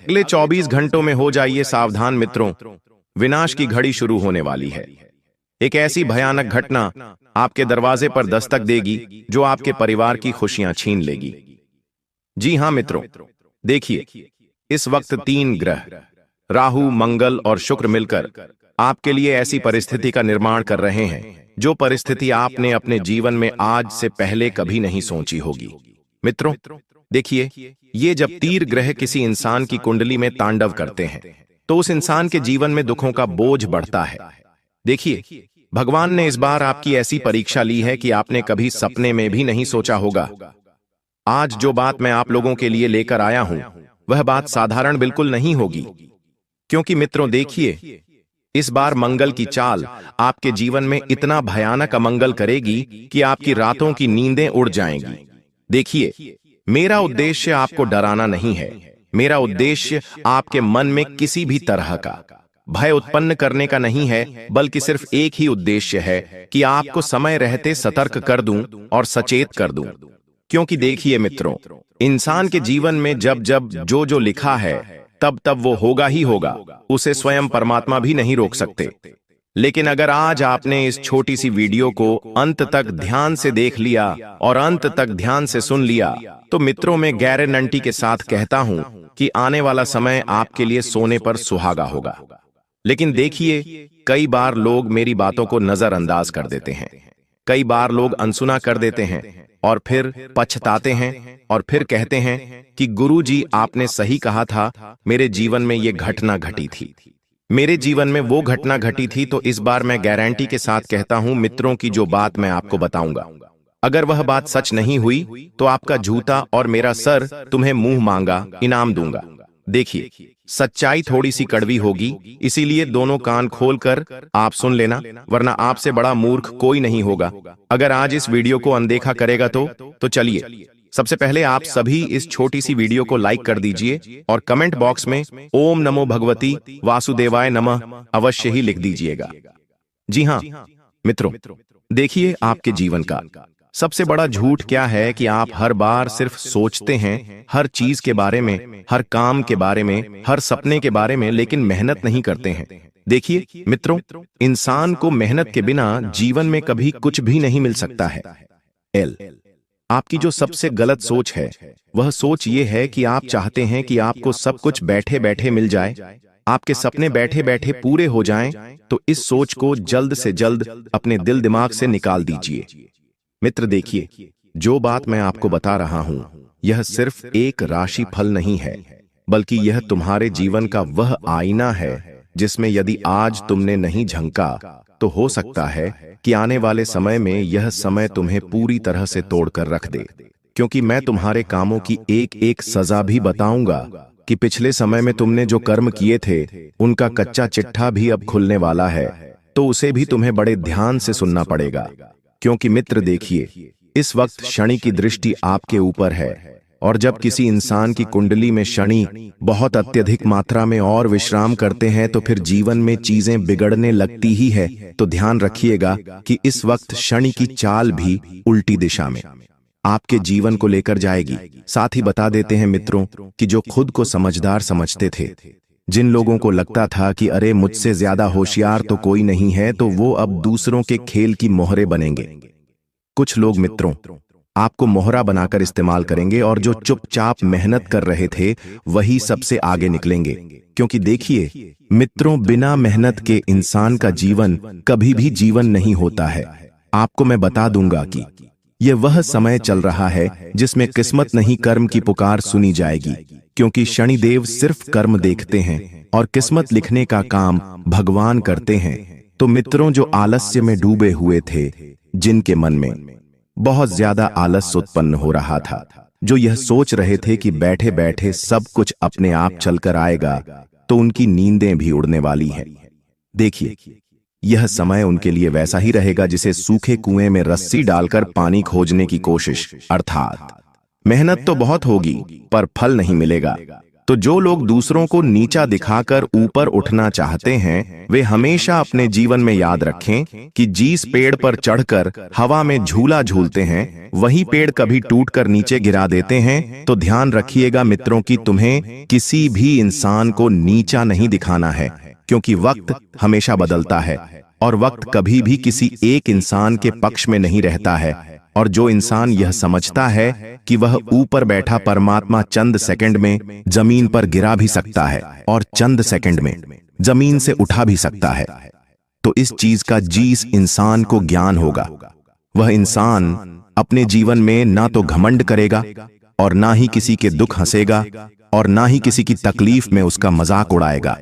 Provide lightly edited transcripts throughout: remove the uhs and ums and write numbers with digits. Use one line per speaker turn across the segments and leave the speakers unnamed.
अगले 24 घंटों में हो जाइए सावधान मित्रों, विनाश की घड़ी शुरू होने वाली है। एक ऐसी भयानक घटना आपके दरवाजे पर दस्तक देगी जो आपके परिवार की खुशियां छीन लेगी। जी हां मित्रों, देखिए, इस वक्त 3 ग्रह राहु, मंगल और शुक्र मिलकर आपके लिए ऐसी परिस्थिति का निर्माण कर रहे हैं जो परिस्थिति आपने अपने जीवन में आज से पहले कभी नहीं सोची होगी। मित्रों, देखिए, ये जब तीर ग्रह किसी इंसान की कुंडली में तांडव करते हैं तो उस इंसान के जीवन में दुखों का बोझ बढ़ता है। देखिए, भगवान ने इस बार आपकी ऐसी परीक्षा ली है कि आपने कभी सपने में भी नहीं सोचा होगा। आज जो बात मैं आप लोगों के लिए लेकर आया हूं वह बात साधारण बिल्कुल नहीं होगी, क्योंकि मित्रों देखिए, इस बार मंगल की चाल आपके जीवन में इतना भयानक अमंगल करेगी कि आपकी रातों की नींदें उड़ जाएंगी। देखिए, मेरा उद्देश्य आपको डराना नहीं है, मेरा उद्देश्य आपके मन में किसी भी तरह का भय उत्पन्न करने का नहीं है, बल्कि सिर्फ एक ही उद्देश्य है कि आपको समय रहते सतर्क कर दूं और सचेत कर दूं। क्योंकि देखिए मित्रों, इंसान के जीवन में जब जब जो लिखा है तब तब वो होगा ही होगा, उसे स्वयं परमात्मा भी नहीं रोक सकते। लेकिन अगर आज आपने इस छोटी सी वीडियो को अंत तक ध्यान से देख लिया और अंत तक ध्यान से सुन लिया, तो मित्रों मैं गारंटी के साथ कहता हूं कि आने वाला समय आपके लिए सोने पर सुहागा होगा। लेकिन देखिए, कई बार लोग मेरी बातों को नजरअंदाज कर देते हैं, कई बार लोग अनसुना कर देते हैं और फिर पछताते हैं और फिर कहते हैं कि गुरुजी आपने सही कहा था, मेरे जीवन में ये घटना घटी थी, मेरे जीवन में वो घटना घटी थी। तो इस बार मैं गारंटी के साथ कहता हूं मित्रों की जो बात मैं आपको बताऊंगा, अगर वह बात सच नहीं हुई तो आपका जूता और मेरा सर तुम्हें मुंह मांगा इनाम दूंगा। देखिए, सच्चाई थोड़ी सी कड़वी होगी, इसीलिए दोनों कान खोलकर आप सुन लेना, वरना आपसे बड़ा मूर्ख कोई नहीं होगा अगर आज इस वीडियो को अनदेखा करेगा। तो चलिए, सबसे पहले आप सभी इस छोटी सी वीडियो को लाइक कर दीजिए और कमेंट बॉक्स में ओम नमो भगवती वासुदेवाय नमः अवश्य ही लिख दीजिएगा। जी हां मित्रों, देखिए, आपके जीवन का सबसे बड़ा झूठ क्या है कि आप हर बार सिर्फ सोचते हैं हर चीज के बारे में, हर काम के बारे में, हर सपने के बारे में, लेकिन मेहनत नहीं करते हैं। देखिए मित्रों, इंसान को मेहनत के बिना जीवन में कभी कुछ भी नहीं मिल सकता है। आपकी जो सबसे गलत सोच है वह सोच ये है कि आप चाहते हैं कि आपको सब कुछ बैठे बैठे मिल जाए, आपके सपने बैठे बैठे पूरे हो जाएं। तो इस सोच को जल्द से जल्द अपने दिल दिमाग से निकाल दीजिए। मित्र देखिए, जो बात मैं आपको बता रहा हूं यह सिर्फ एक राशि फल नहीं है, बल्कि यह तुम्हारे जीवन का वह आईना है जिसमें यदि आज तुमने नहीं झंका तो हो सकता है कि आने वाले समय में यह समय तुम्हें पूरी तरह से तोड़कर रख दे। क्योंकि मैं तुम्हारे कामों की एक एक सजा भी बताऊंगा कि पिछले समय में तुमने जो कर्म किए थे उनका कच्चा चिट्ठा भी अब खुलने वाला है, तो उसे भी तुम्हें बड़े ध्यान से सुनना पड़ेगा। क्योंकि मित्र देखिए, इस वक्त शनि की दृष्टि आपके ऊपर है, और जब किसी इंसान की कुंडली में शनि बहुत अत्यधिक मात्रा में और विश्राम करते हैं तो फिर जीवन में चीजें बिगड़ने लगती ही है। तो ध्यान रखिएगा कि इस वक्त शनि की चाल भी उल्टी दिशा में आपके जीवन को लेकर जाएगी। साथ ही बता देते हैं मित्रों कि जो खुद को समझदार समझते थे, जिन लोगों को लगता था कि अरे मुझसे ज्यादा होशियार तो कोई नहीं है, तो वो अब दूसरों के खेल की मोहरे बनेंगे। कुछ लोग मित्रों आपको मोहरा बनाकर इस्तेमाल करेंगे और जो चुपचाप मेहनत कर रहे थे वही सबसे आगे निकलेंगे। क्योंकि देखिए मित्रों, बिना मेहनत के इंसान का जीवन कभी भी जीवन नहीं होता है। आपको मैं बता दूंगा कि यह वह समय चल रहा है जिसमें किस्मत नहीं कर्म की पुकार सुनी जाएगी। क्योंकि शनिदेव सिर्फ कर्म देखते हैं और किस्मत लिखने का काम भगवान करते हैं। तो मित्रों, जो आलस्य में डूबे हुए थे, जिनके मन में बहुत ज्यादा आलस्य उत्पन्न हो रहा था, जो यह सोच रहे थे कि बैठे बैठे सब कुछ अपने आप चलकर आएगा, तो उनकी नींदें भी उड़ने वाली हैं। देखिए, यह समय उनके लिए वैसा ही रहेगा जिसे सूखे कुएं में रस्सी डालकर पानी खोजने की कोशिश, अर्थात मेहनत तो बहुत होगी पर फल नहीं मिलेगा। तो जो लोग दूसरों को नीचा दिखाकर ऊपर उठना चाहते हैं, वे हमेशा अपने जीवन में याद रखें कि जिस पेड़ पर चढ़कर हवा में झूला झूलते हैं, वही पेड़ कभी टूटकर नीचे गिरा देते हैं। तो ध्यान रखिएगा मित्रों कि तुम्हें किसी भी इंसान को नीचा नहीं दिखाना है, क्योंकि वक्त हमेशा बदलता है और वक्त कभी भी किसी एक इंसान के पक्ष में नहीं रहता है। और जो इंसान यह समझता है कि वह ऊपर बैठा परमात्मा चंद सेकंड में जमीन पर गिरा भी सकता है और चंद सेकंड में जमीन से उठा भी सकता है, तो इस चीज का जिस इंसान को ज्ञान होगा, वह इंसान अपने जीवन में ना तो घमंड करेगा और ना ही किसी के दुख हंसेगा और ना ही किसी की तकलीफ में उसका मजाक उड़ाएगा।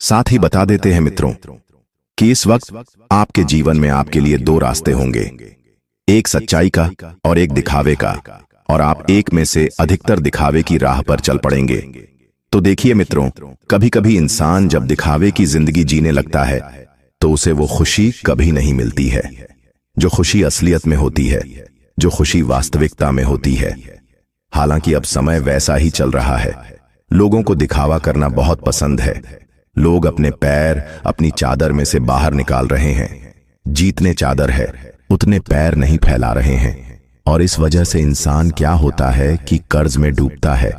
साथ ही बता देते हैं मित्रों कि इस वक्त आपके जीवन में आपके लिए दो रास्ते होंगे, एक सच्चाई का और एक दिखावे का, और आप एक में से अधिकतर दिखावे की राह पर चल पड़ेंगे। तो देखिए मित्रों, कभी कभी इंसान जब दिखावे की जिंदगी जीने लगता है तो उसे वो खुशी कभी नहीं मिलती है, जो खुशी असलियत में होती है, जो खुशी वास्तविकता में होती है। हालांकि अब समय वैसा ही चल रहा है, लोगों को दिखावा करना बहुत पसंद है। लोग अपने पैर अपनी चादर में से बाहर निकाल रहे हैं, जितने चादर है उतने पैर नहीं फैला रहे हैं। और इस वजह से इंसान क्या होता है कि कर्ज में डूबता है।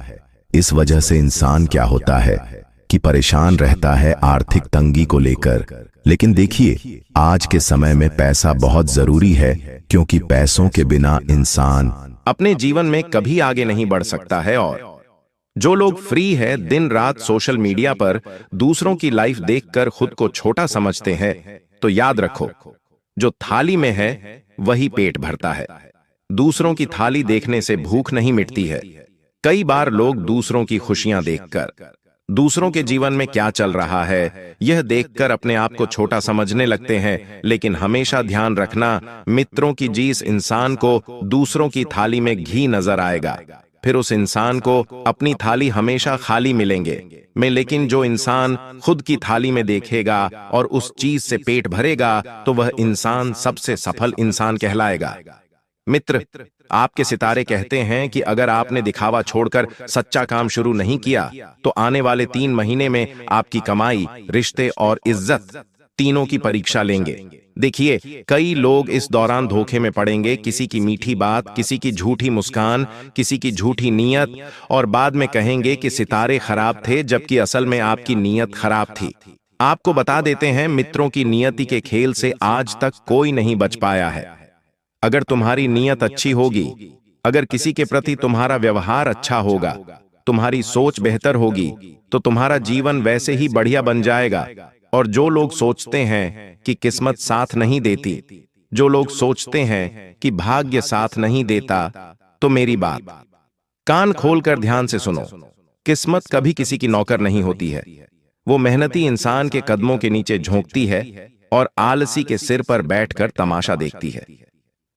इस वजह से इंसान क्या होता है कि परेशान रहता है आर्थिक तंगी को लेकर। लेकिन देखिए, आज के समय में पैसा बहुत जरूरी है, क्योंकि पैसों के बिना इंसान
अपने जीवन में कभी आगे नहीं बढ़ सकता है। और जो लोग फ्री है, दिन रात सोशल मीडिया पर दूसरों की लाइफ देखकर खुद को छोटा समझते हैं, तो याद रखो, जो थाली में है वही पेट भरता है। दूसरों की थाली देखने से भूख नहीं मिटती है। कई बार लोग दूसरों की खुशियां देखकर, दूसरों के जीवन में क्या चल रहा है यह देखकर अपने आप को छोटा समझने लगते हैं। लेकिन हमेशा ध्यान रखना मित्रों की, जिस इंसान को दूसरों की थाली में घी नजर आएगा, फिर उस इंसान को अपनी थाली हमेशा खाली मिलेंगे। लेकिन जो इंसान खुद की थाली में देखेगा और उस चीज से पेट भरेगा, तो वह इंसान सबसे सफल इंसान कहलाएगा। मित्र, आपके सितारे कहते हैं कि अगर आपने दिखावा छोड़कर सच्चा काम शुरू नहीं किया, तो आने वाले 3 महीने में आपकी कमाई, रिश्ते और इज्जत तीनों की परीक्षा लेंगे। देखिए, कई लोग इस दौरान धोखे में पड़ेंगे, किसी की मीठी बात, किसी की झूठी मुस्कान, किसी की झूठी नीयत, और बाद में कहेंगे कि सितारे खराब थे, जबकि असल में आपकी नीयत खराब थी। आपको बता देते हैं, मित्रों की नियति के खेल से आज तक कोई नहीं बच पाया है। अगर तुम्हारी नीयत अच्छी होगी, अगर किसी के प्रति तुम्हारा व्यवहार अच्छा होगा, तुम्हारी सोच बेहतर होगी, तो तुम्हारा जीवन वैसे ही बढ़िया बन जाएगा। और जो लोग सोचते हैं कि किस्मत साथ नहीं देती, जो लोग सोचते हैं कि भाग्य साथ नहीं देता, तो मेरी बात कान खोलकर ध्यान से सुनो। किस्मत कभी किसी की नौकर नहीं होती है। वो मेहनती इंसान के कदमों के नीचे झोंकती है और आलसी के सिर पर बैठकर तमाशा देखती है।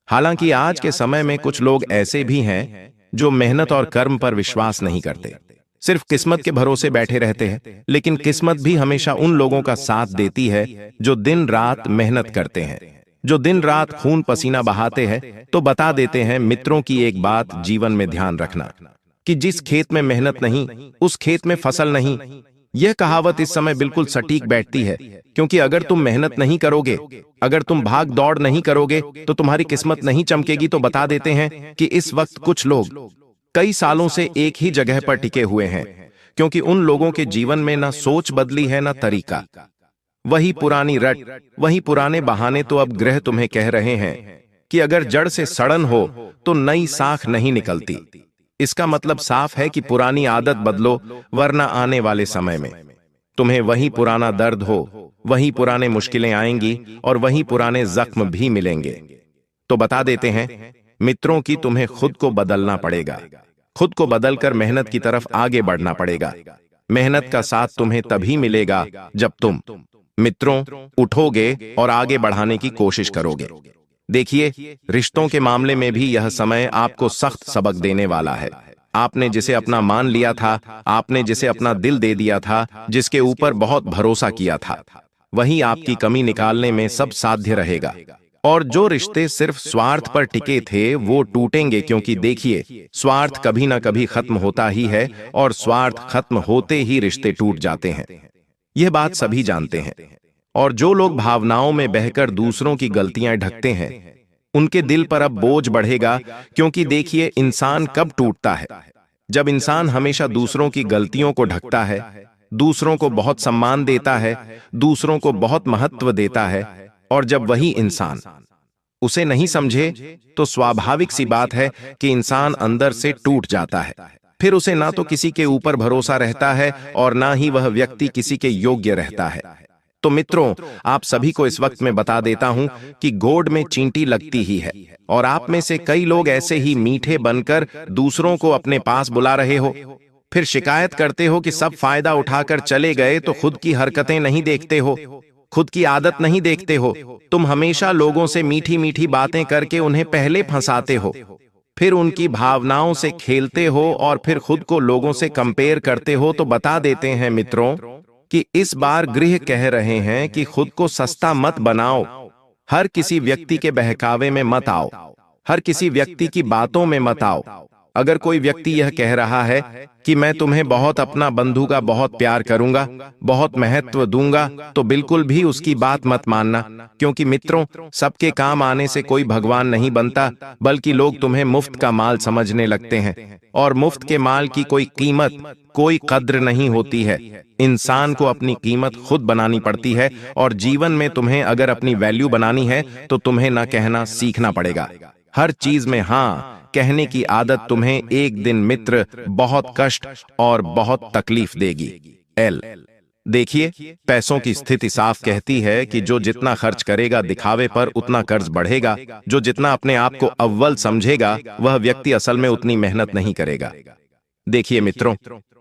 हालांकि आज के समय में कुछ लोग ऐसे भी हैं जो मेहनत और कर्म पर विश्वास नहीं करते, सिर्फ किस्मत के भरोसे बैठे रहते हैं। लेकिन किस्मत भी हमेशा उन लोगों का साथ देती है जो दिन रात मेहनत करते हैं, जो दिन रात खून पसीना बहाते हैं। तो बता देते हैं मित्रों की एक बात जीवन में ध्यान रखना कि जिस खेत में मेहनत नहीं, उस खेत में फसल नहीं। यह कहावत इस समय बिल्कुल सटीक बैठती है, क्योंकि अगर तुम मेहनत नहीं करोगे, अगर तुम भाग दौड़ नहीं करोगे, तो तुम्हारी किस्मत नहीं चमकेगी। तो बता देते हैं कि इस वक्त कुछ लोग कई सालों से एक ही जगह पर टिके हुए हैं, क्योंकि उन लोगों के जीवन में ना सोच बदली है ना तरीका। वही पुरानी रट, वही पुराने बहाने। तो अब ग्रह तुम्हें कह रहे हैं कि अगर जड़ से सड़न हो तो नई साख नहीं निकलती। इसका मतलब साफ है कि पुरानी आदत बदलो, वरना आने वाले समय में तुम्हें वही पुराना दर्द हो, वही पुराने मुश्किलें आएंगी और वही पुराने जख्म भी मिलेंगे। तो बता देते हैं मित्रों की, तुम्हें खुद को बदलना पड़ेगा। खुद को बदलकर मेहनत की तरफ आगे बढ़ना पड़ेगा। मेहनत का साथ तुम्हें तभी मिलेगा जब तुम मित्रों उठोगे और आगे बढ़ाने की कोशिश करोगे। देखिए, रिश्तों के मामले में भी यह समय आपको सख्त सबक देने वाला है। आपने जिसे अपना मान लिया था, आपने जिसे अपना दिल दे दिया था, जिसके ऊपर बहुत भरोसा किया था, वही आपकी कमी निकालने में सब साध्य रहेगा। और जो रिश्ते सिर्फ स्वार्थ पर टिके थे वो टूटेंगे, क्योंकि देखिए, स्वार्थ कभी ना कभी खत्म होता ही है और स्वार्थ खत्म होते ही रिश्ते टूट जाते हैं। यह बात सभी जानते हैं। और जो लोग भावनाओं में बहकर दूसरों की गलतियां ढकते हैं, उनके दिल पर अब बोझ बढ़ेगा, क्योंकि देखिए, इंसान कब टूटता है? जब इंसान हमेशा दूसरों की गलतियों को ढकता है, दूसरों को बहुत सम्मान देता है, दूसरों को बहुत महत्व देता है, और जब वही इंसान उसे नहीं समझे, तो स्वाभाविक सी बात है कि इंसान अंदर से टूट जाता है। फिर उसे ना तो किसी के ऊपर भरोसा रहता है और ना ही वह व्यक्ति किसी के योग्य रहता है। तो मित्रों, आप सभी को इस वक्त मैं बता देता हूं कि गोड़ में चींटी लगती ही है, और आप में से कई लोग ऐसे ही मीठे बनकर दूसरों को अपने पास बुला रहे हो, फिर शिकायत करते हो कि सब फायदा उठाकर चले गए, तो खुद की हरकतें नहीं देखते हो, खुद की आदत नहीं देखते हो। तुम हमेशा लोगों से मीठी मीठी बातें करके उन्हें पहले फंसाते हो, फिर उनकी भावनाओं से खेलते हो और फिर खुद को लोगों से कंपेयर करते हो। तो बता देते हैं मित्रों कि इस बार गृह कह रहे हैं कि खुद को सस्ता मत बनाओ, हर किसी व्यक्ति के बहकावे में मत आओ, हर किसी व्यक्ति की बातों में मत आओ। अगर कोई व्यक्ति यह कह रहा है कि मैं तुम्हें बहुत अपना बंधु का बहुत प्यार करूंगा, बहुत महत्व दूंगा, तो बिल्कुल भी उसकी बात मत मानना, क्योंकि मित्रों, सबके काम आने से कोई भगवान नहीं बनता, बल्कि लोग तुम्हें मुफ्त का माल समझने लगते हैं, और मुफ्त के माल की कोई कीमत, कोई कद्र नहीं होती है। इंसान को अपनी कीमत खुद बनानी पड़ती है, और जीवन में तुम्हें अगर अपनी वैल्यू बनानी है तो तुम्हें ना कहना सीखना पड़ेगा। हर चीज में हाँ कहने की आदत तुम्हें एक दिन मित्र बहुत कष्ट और बहुत तकलीफ देगी। देखिए, पैसों की स्थिति साफ कहती है कि जो जितना खर्च करेगा दिखावे पर, उतना कर्ज बढ़ेगा। जो जितना अपने आप को अव्वल समझेगा, वह व्यक्ति असल में उतनी मेहनत नहीं करेगा। देखिए मित्रों,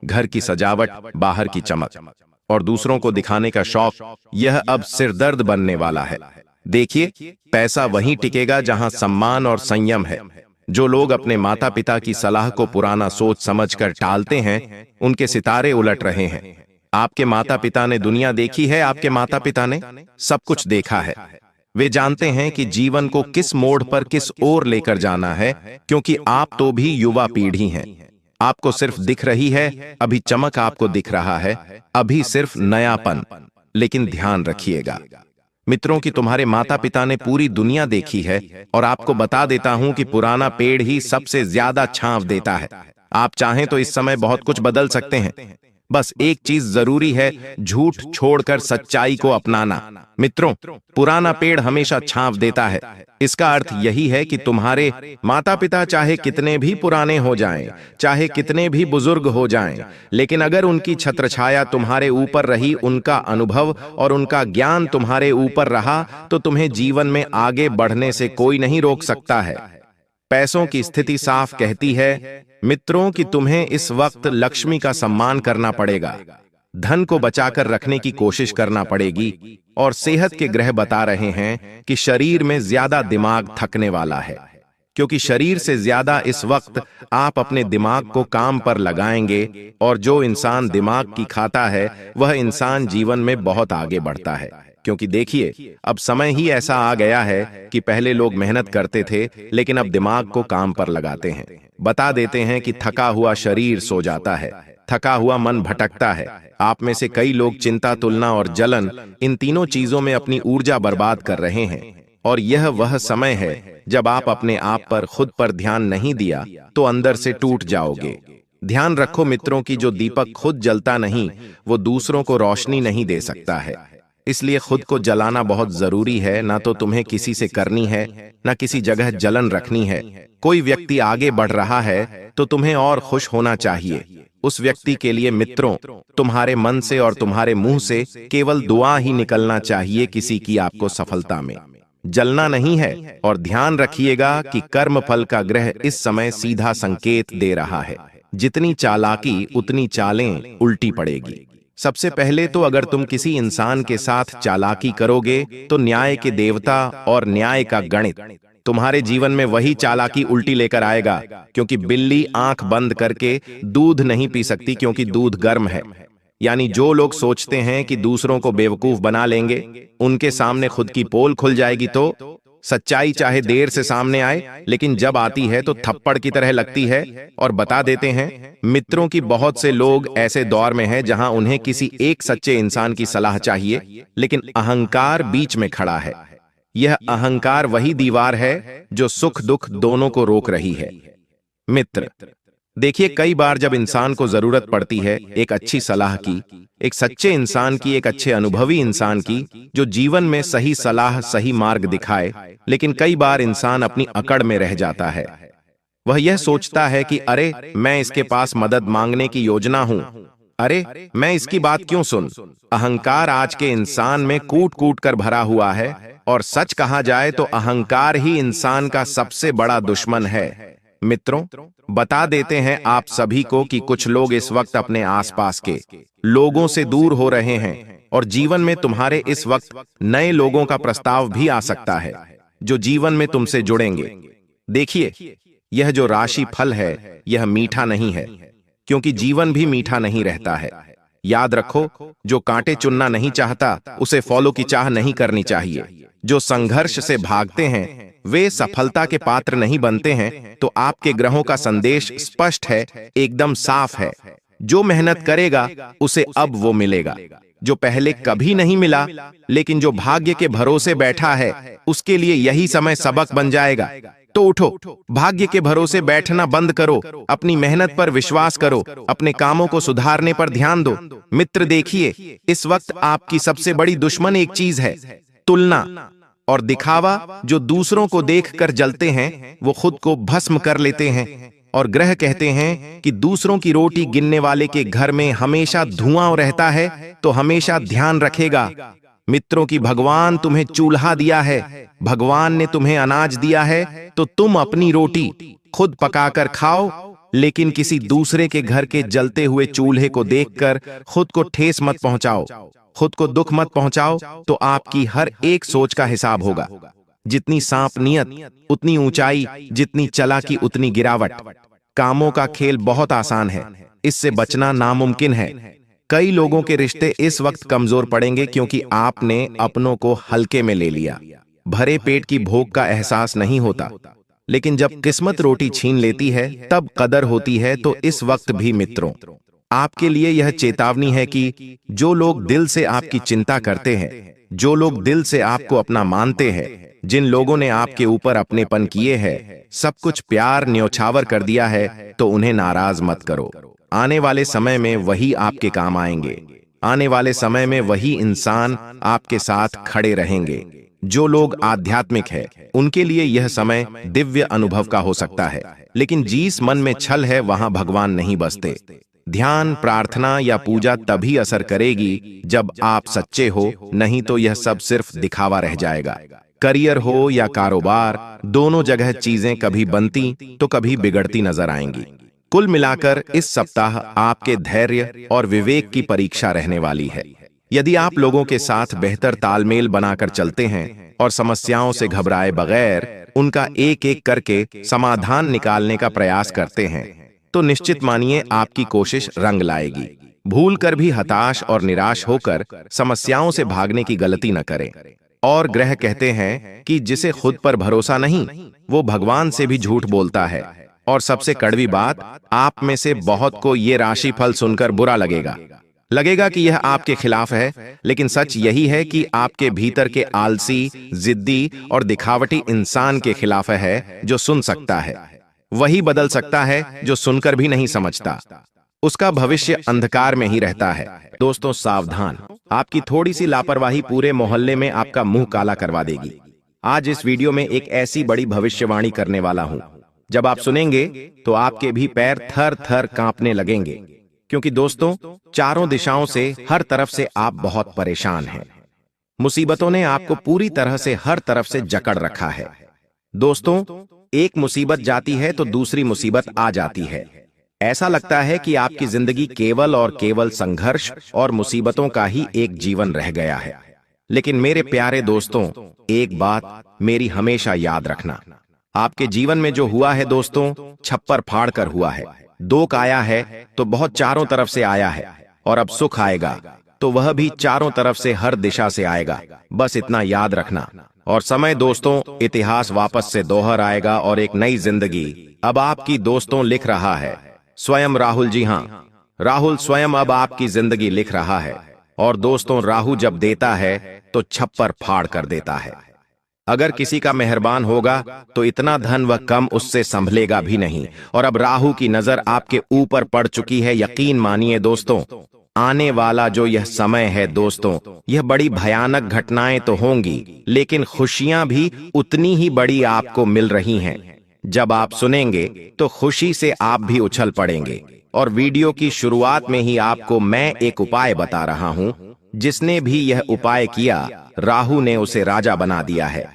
घर की सजावट, बाहर की चमक और दूसरों को दिखाने का शौक, यह अब सिरदर्द बनने वाला है। देखिए, पैसा वहीं टिकेगा जहां सम्मान और संयम है। जो लोग अपने माता पिता की सलाह को पुराना सोच समझकर टालते हैं, उनके सितारे उलट रहे हैं। आपके माता पिता ने दुनिया देखी है, आपके माता पिता ने सब कुछ देखा है। वे जानते हैं कि जीवन को किस मोड़ पर किस ओर लेकर जाना है, क्योंकि आप तो भी युवा पीढ़ी हैं। आपको सिर्फ दिख रही है अभी चमक, आपको दिख रहा है अभी सिर्फ नयापन। लेकिन ध्यान रखिएगा मित्रों कि तुम्हारे माता पिता ने पूरी दुनिया देखी है, और आपको बता देता हूं कि पुराना पेड़ ही सबसे ज्यादा छांव देता है। आप चाहें तो इस समय बहुत कुछ बदल सकते हैं, बस एक चीज जरूरी है, झूठ छोड़कर सच्चाई को अपनाना। मित्रों, पुराना पेड़ हमेशा छांव देता है। इसका अर्थ यही है कि तुम्हारे माता पिता चाहे कितने भी पुराने हो जाएं, चाहे कितने भी बुजुर्ग हो जाएं, लेकिन अगर उनकी छत्रछाया तुम्हारे ऊपर रही, उनका अनुभव और उनका ज्ञान तुम्हारे ऊपर रहा, तो तुम्हें जीवन में आगे बढ़ने से कोई नहीं रोक सकता है। पैसों की स्थिति साफ कहती है मित्रों कि तुम्हें इस वक्त लक्ष्मी का सम्मान करना पड़ेगा, धन को बचाकर रखने की कोशिश करना पड़ेगी, और सेहत के ग्रह बता रहे हैं कि शरीर में ज्यादा दिमाग थकने वाला है, क्योंकि शरीर से ज्यादा इस वक्त आप अपने दिमाग को काम पर लगाएंगे, और जो इंसान दिमाग की खाता है वह इंसान जीवन में बहुत आगे बढ़ता है। क्योंकि देखिए, अब समय ही ऐसा आ गया है कि पहले लोग मेहनत करते थे, लेकिन अब दिमाग को काम पर लगाते हैं। बता देते हैं कि थका हुआ शरीर सो जाता है, थका हुआ मन भटकता है। आप में से कई लोग चिंता, तुलना और जलन, इन तीनों चीजों में अपनी ऊर्जा बर्बाद कर रहे हैं, और यह वह समय है जब आप अपने आप पर, खुद पर ध्यान नहीं दिया तो अंदर से टूट जाओगे। ध्यान रखो मित्रों कि जो दीपक खुद जलता नहीं, वो दूसरों को रोशनी नहीं दे सकता है। इसलिए खुद को जलाना बहुत जरूरी है। ना तो तुम्हें किसी से करनी है, ना किसी जगह जलन रखनी है। कोई व्यक्ति आगे बढ़ रहा है तो तुम्हें और खुश होना चाहिए। उस व्यक्ति के लिए मित्रों, तुम्हारे मन से और तुम्हारे मुंह से केवल दुआ ही निकलना चाहिए किसी की आपको सफलता में। जलना नहीं है। और ध्यान रखिएगा कि कर्म फल का ग्रह इस समय सीधा संकेत दे रहा है। जितनी चालाकी उतनी चालें उल्टी पड़ेगी। सबसे पहले तो अगर तुम किसी इंसान के साथ चालाकी करोगे तो न्याय के देवता और न्याय का गणित तुम्हारे जीवन में वही चालाकी उल्टी लेकर आएगा, क्योंकि बिल्ली आंख बंद करके दूध नहीं पी सकती, क्योंकि दूध गर्म है। यानी जो लोग सोचते हैं कि दूसरों को बेवकूफ बना लेंगे, उनके सामने खुद की पोल खुल जाएगी। तो सच्चाई चाहे देर से सामने आए, लेकिन जब आती है तो थप्पड़ की तरह लगती है। और बता देते हैं मित्रों की बहुत से लोग ऐसे दौर में हैं जहां उन्हें किसी एक सच्चे इंसान की सलाह चाहिए, लेकिन अहंकार बीच में खड़ा है। यह अहंकार वही दीवार है जो सुख दुख दोनों को रोक रही है। मित्र, देखिए, कई बार जब इंसान को जरूरत पड़ती है एक अच्छी सलाह की, एक सच्चे इंसान की, एक अच्छे अनुभवी इंसान की, जो जीवन में सही सलाह सही मार्ग दिखाए, लेकिन कई बार इंसान अपनी अकड़ में रह जाता है। वह यह सोचता है कि अरे, मैं इसके पास मदद मांगने की योजना हूं, अरे मैं इसकी बात क्यों सुन। अहंकार आज के इंसान में कूट कूट कर भरा हुआ है, और सच कहा जाए तो अहंकार ही इंसान का सबसे बड़ा दुश्मन है। मित्रों, बता देते हैं आप सभी को कि कुछ लोग इस वक्त अपने आसपास के लोगों से दूर हो रहे हैं, और जीवन में तुम्हारे इस वक्त नए लोगों का प्रस्ताव भी आ सकता है जो जीवन में तुमसे जुड़ेंगे। देखिए, यह जो राशि फल है यह मीठा नहीं है, क्योंकि जीवन भी मीठा नहीं रहता है। याद रखो, जो कांटे चुनना नहीं चाहता उसे फलों की चाह नहीं करनी चाहिए। जो संघर्ष से भागते हैं वे सफलता के पात्र नहीं बनते हैं। तो आपके ग्रहों का संदेश स्पष्ट है, एकदम साफ है। जो मेहनत करेगा उसे अब वो मिलेगा जो पहले कभी नहीं मिला, लेकिन जो भाग्य के भरोसे बैठा है उसके लिए यही समय सबक बन जाएगा। तो उठो, भाग्य के भरोसे बैठना बंद करो, अपनी मेहनत पर विश्वास करो, अपने कामों को सुधारने पर ध्यान दो। मित्र देखिए, इस वक्त आपकी सबसे बड़ी दुश्मन एक चीज है, तुलना और दिखावा। जो दूसरों को देखकर जलते हैं वो खुद को भस्म कर लेते हैं। और ग्रह कहते हैं कि दूसरों की रोटी गिनने वाले के घर में हमेशा धुआं रहता है, तो हमेशा ध्यान रखेगा मित्रों की भगवान तुम्हें चूल्हा दिया है, भगवान ने तुम्हें अनाज दिया है, तो तुम अपनी रोटी खुद पकाकर खाओ, लेकिन किसी दूसरे के घर के जलते हुए चूल्हे को देखकर खुद को ठेस मत पहुंचाओ, खुद को दुख मत पहुंचाओ। तो आपकी हर एक सोच का हिसाब होगा। जितनी सांप नियत उतनी ऊंचाई, जितनी चालाकी उतनी गिरावट। कामों का खेल बहुत आसान है, इससे बचना नामुमकिन है। कई लोगों के रिश्ते इस वक्त कमजोर पड़ेंगे क्योंकि आपने अपनों को हल्के में ले लिया। भरे पेट की भूख का एहसास नहीं होता, लेकिन जब किस्मत रोटी छीन लेती है तब कदर होती है। तो इस वक्त भी मित्रों, आपके लिए यह चेतावनी है कि जो लोग दिल से आपकी चिंता करते हैं, जो लोग दिल से आपको अपना मानते हैं, जिन लोगों ने आपके ऊपर अपनेपन किए हैं, सब कुछ प्यार न्योछावर कर दिया है, तो उन्हें नाराज मत करो। आने वाले समय में वही आपके काम आएंगे। आने वाले समय में वही इंसान आपके साथ खड़े रहेंगे। जो लोग आध्यात्मिक है उनके लिए यह समय दिव्य अनुभव का हो सकता है, लेकिन जिस मन में छल है वहां भगवान नहीं बसते। ध्यान, प्रार्थना या पूजा तभी असर करेगी जब आप सच्चे हो, नहीं तो यह सब सिर्फ दिखावा रह जाएगा। करियर हो या कारोबार, दोनों जगह चीजें कभी बनती तो कभी बिगड़ती नजर आएंगी। कुल मिलाकर इस सप्ताह आपके धैर्य और विवेक की परीक्षा रहने वाली है। यदि आप लोगों के साथ बेहतर तालमेल बनाकर चलते हैं और समस्याओं से घबराए बगैर उनका एक एक करके समाधान निकालने का प्रयास करते हैं, तो निश्चित मानिए आपकी कोशिश रंग लाएगी। भूल कर भी हताश और निराश होकर समस्याओं से भागने की गलती न करें। और ग्रह कहते हैं कि जिसे खुद पर भरोसा नहीं, वो भगवान से भी झूठ बोलता है। और सबसे कड़वी बात, आप में से बहुत को ये राशिफल सुनकर बुरा लगेगा कि यह आपके खिलाफ है, लेकिन सच यही है कि आपके भीतर के आलसी, जिद्दी और दिखावटी इंसान के खिलाफ है। जो सुन सकता है वही बदल सकता है, जो सुनकर भी नहीं समझता उसका भविष्य अंधकार में ही रहता है। दोस्तों सावधान, आपकी थोड़ी सी लापरवाही पूरे मोहल्ले में आपका मुंह काला करवा देगी। आज इस वीडियो में एक ऐसी बड़ी भविष्यवाणी करने वाला हूं, जब आप सुनेंगे तो आपके भी पैर थर थर कांपने लगेंगे। क्योंकि दोस्तों, चारों दिशाओं से, हर तरफ से आप बहुत परेशान हैं। मुसीबतों ने आपको पूरी तरह से हर तरफ से जकड़ रखा है। दोस्तों, एक मुसीबत जाती है तो दूसरी मुसीबत आ जाती है। ऐसा लगता है कि आपकी जिंदगी केवल और केवल संघर्ष और मुसीबतों का ही एक जीवन रह गया है। लेकिन मेरे प्यारे दोस्तों, एक बात मेरी हमेशा याद रखना, आपके जीवन में जो हुआ है दोस्तों, छप्पर फाड़ कर हुआ है। दुख आया है तो बहुत चारों तरफ से आया है, और अब सुख आएगा तो वह भी चारों तरफ से, हर दिशा से आएगा। बस इतना याद रखना। और समय दोस्तों इतिहास वापस से दोहर आएगा और एक नई जिंदगी अब आपकी दोस्तों लिख रहा है स्वयं राहुल। जी हां, राहुल स्वयं अब आपकी जिंदगी लिख रहा है। और दोस्तों राहु जब देता है तो छप्पर फाड़ कर देता है। अगर किसी का मेहरबान होगा तो इतना धन वह कम उससे संभलेगा भी नहीं। और अब राहु की नजर आपके ऊपर पड़ चुकी है। यकीन मानिए दोस्तों, आने वाला जो यह समय है दोस्तों, यह बड़ी भयानक घटनाएं तो होंगी, लेकिन खुशियां भी उतनी ही बड़ी आपको मिल रही हैं। जब आप सुनेंगे तो खुशी से आप भी उछल पड़ेंगे। और वीडियो की शुरुआत में ही आपको मैं एक उपाय बता रहा हूं, जिसने भी यह उपाय किया राहु ने उसे राजा बना दिया है।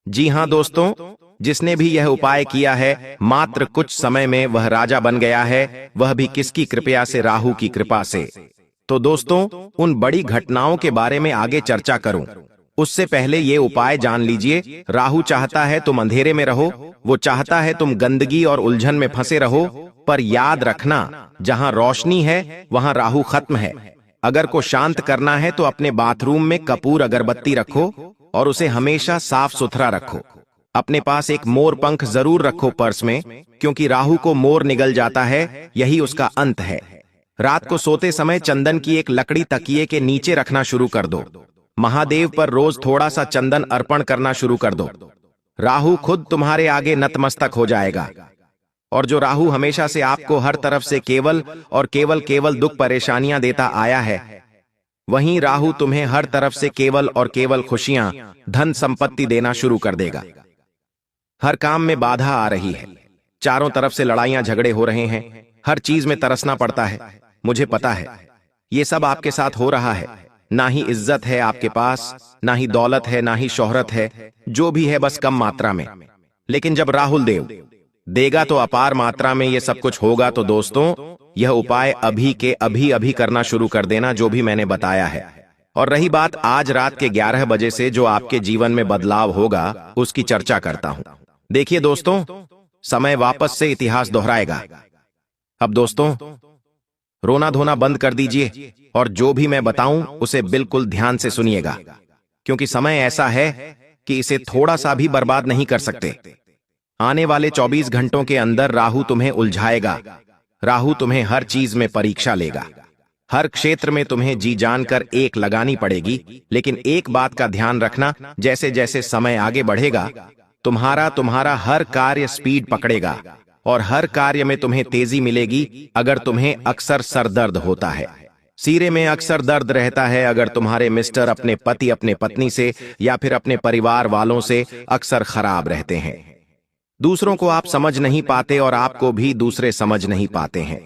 जी हां दोस्तों, जिसने भी यह उपाय किया है मात्र कुछ समय में वह राजा बन गया है, वह भी किसकी कृपया से? राहु की कृपा से। तो दोस्तों उन बड़ी घटनाओं के बारे में आगे चर्चा करूं, उससे पहले ये उपाय जान लीजिए। राहु चाहता है तुम अंधेरे में रहो, वो चाहता है तुम गंदगी और उलझन में फंसे रहो। पर याद रखना, जहां रोशनी है वहां राहु खत्म है। अगर को शांत करना है तो अपने बाथरूम में कपूर अगरबत्ती रखो और उसे हमेशा साफ सुथरा रखो। अपने पास एक मोर पंख जरूर रखो पर्स में, क्योंकि राहु को मोर निगल जाता है, यही उसका अंत है। रात को सोते समय चंदन की एक लकड़ी तकिए के नीचे रखना शुरू कर दो। महादेव पर रोज थोड़ा सा चंदन अर्पण करना शुरू कर दो। राहु खुद तुम्हारे आगे नतमस्तक हो जाएगा। और जो राहु हमेशा से आपको हर तरफ से केवल और केवल दुख परेशानियां देता आया है, वहीं राहु तुम्हें हर तरफ से केवल और केवल खुशियां, धन संपत्ति देना शुरू कर देगा। हर काम में बाधा आ रही है, चारों तरफ से लड़ाइयां झगड़े हो रहे हैं, हर चीज में तरसना पड़ता है। मुझे पता है ये सब आपके साथ हो रहा है। ना ही इज्जत है आपके पास, ना ही दौलत है, ना ही शोहरत है, जो भी है बस कम मात्रा में। लेकिन जब राहुल देव देगा तो अपार मात्रा में ये सब कुछ होगा। तो दोस्तों यह उपाय अभी के अभी करना शुरू कर देना, जो भी मैंने बताया है। और रही बात आज रात के 11 बजे से जो आपके जीवन में बदलाव होगा, उसकी चर्चा करता हूं। देखिए दोस्तों, समय वापस से इतिहास दोहराएगा। अब दोस्तों रोना धोना बंद कर दीजिए और जो भी मैं बताऊं उसे बिल्कुल ध्यान से सुनिएगा, क्योंकि समय ऐसा है कि इसे थोड़ा सा भी बर्बाद नहीं कर सकते। आने वाले 24 घंटों के अंदर राहु तुम्हें उलझाएगा। राहु तुम्हें हर चीज में परीक्षा लेगा, हर क्षेत्र में तुम्हें जी जानकर एक लगानी पड़ेगी। लेकिन एक बात का ध्यान रखना, जैसे जैसे समय आगे बढ़ेगा तुम्हारा हर कार्य स्पीड पकड़ेगा और हर कार्य में तुम्हें तेजी मिलेगी। अगर तुम्हें अक्सर सर दर्द होता है, सिरे में अक्सर दर्द रहता है, अगर तुम्हारे मिस्टर अपने पति अपने पत्नी से या फिर अपने परिवार वालों से अक्सर खराब रहते हैं, दूसरों को आप समझ नहीं पाते और आपको भी दूसरे समझ नहीं पाते हैं,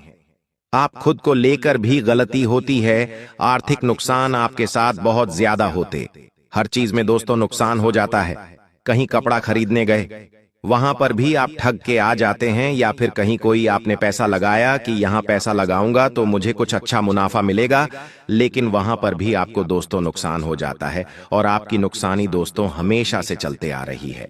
आप खुद को लेकर भी गलती होती है, आर्थिक नुकसान आपके साथ बहुत ज्यादा होते, हर चीज में दोस्तों नुकसान हो जाता है। कहीं कपड़ा खरीदने गए, वहां पर भी आप ठग के आ जाते हैं, या फिर कहीं कोई आपने पैसा लगाया कि यहां पैसा लगाऊंगा तो मुझे कुछ अच्छा मुनाफा मिलेगा, लेकिन वहां पर भी आपको दोस्तों नुकसान हो जाता है। और आपकी नुकसानी दोस्तों हमेशा से चलते आ रही है।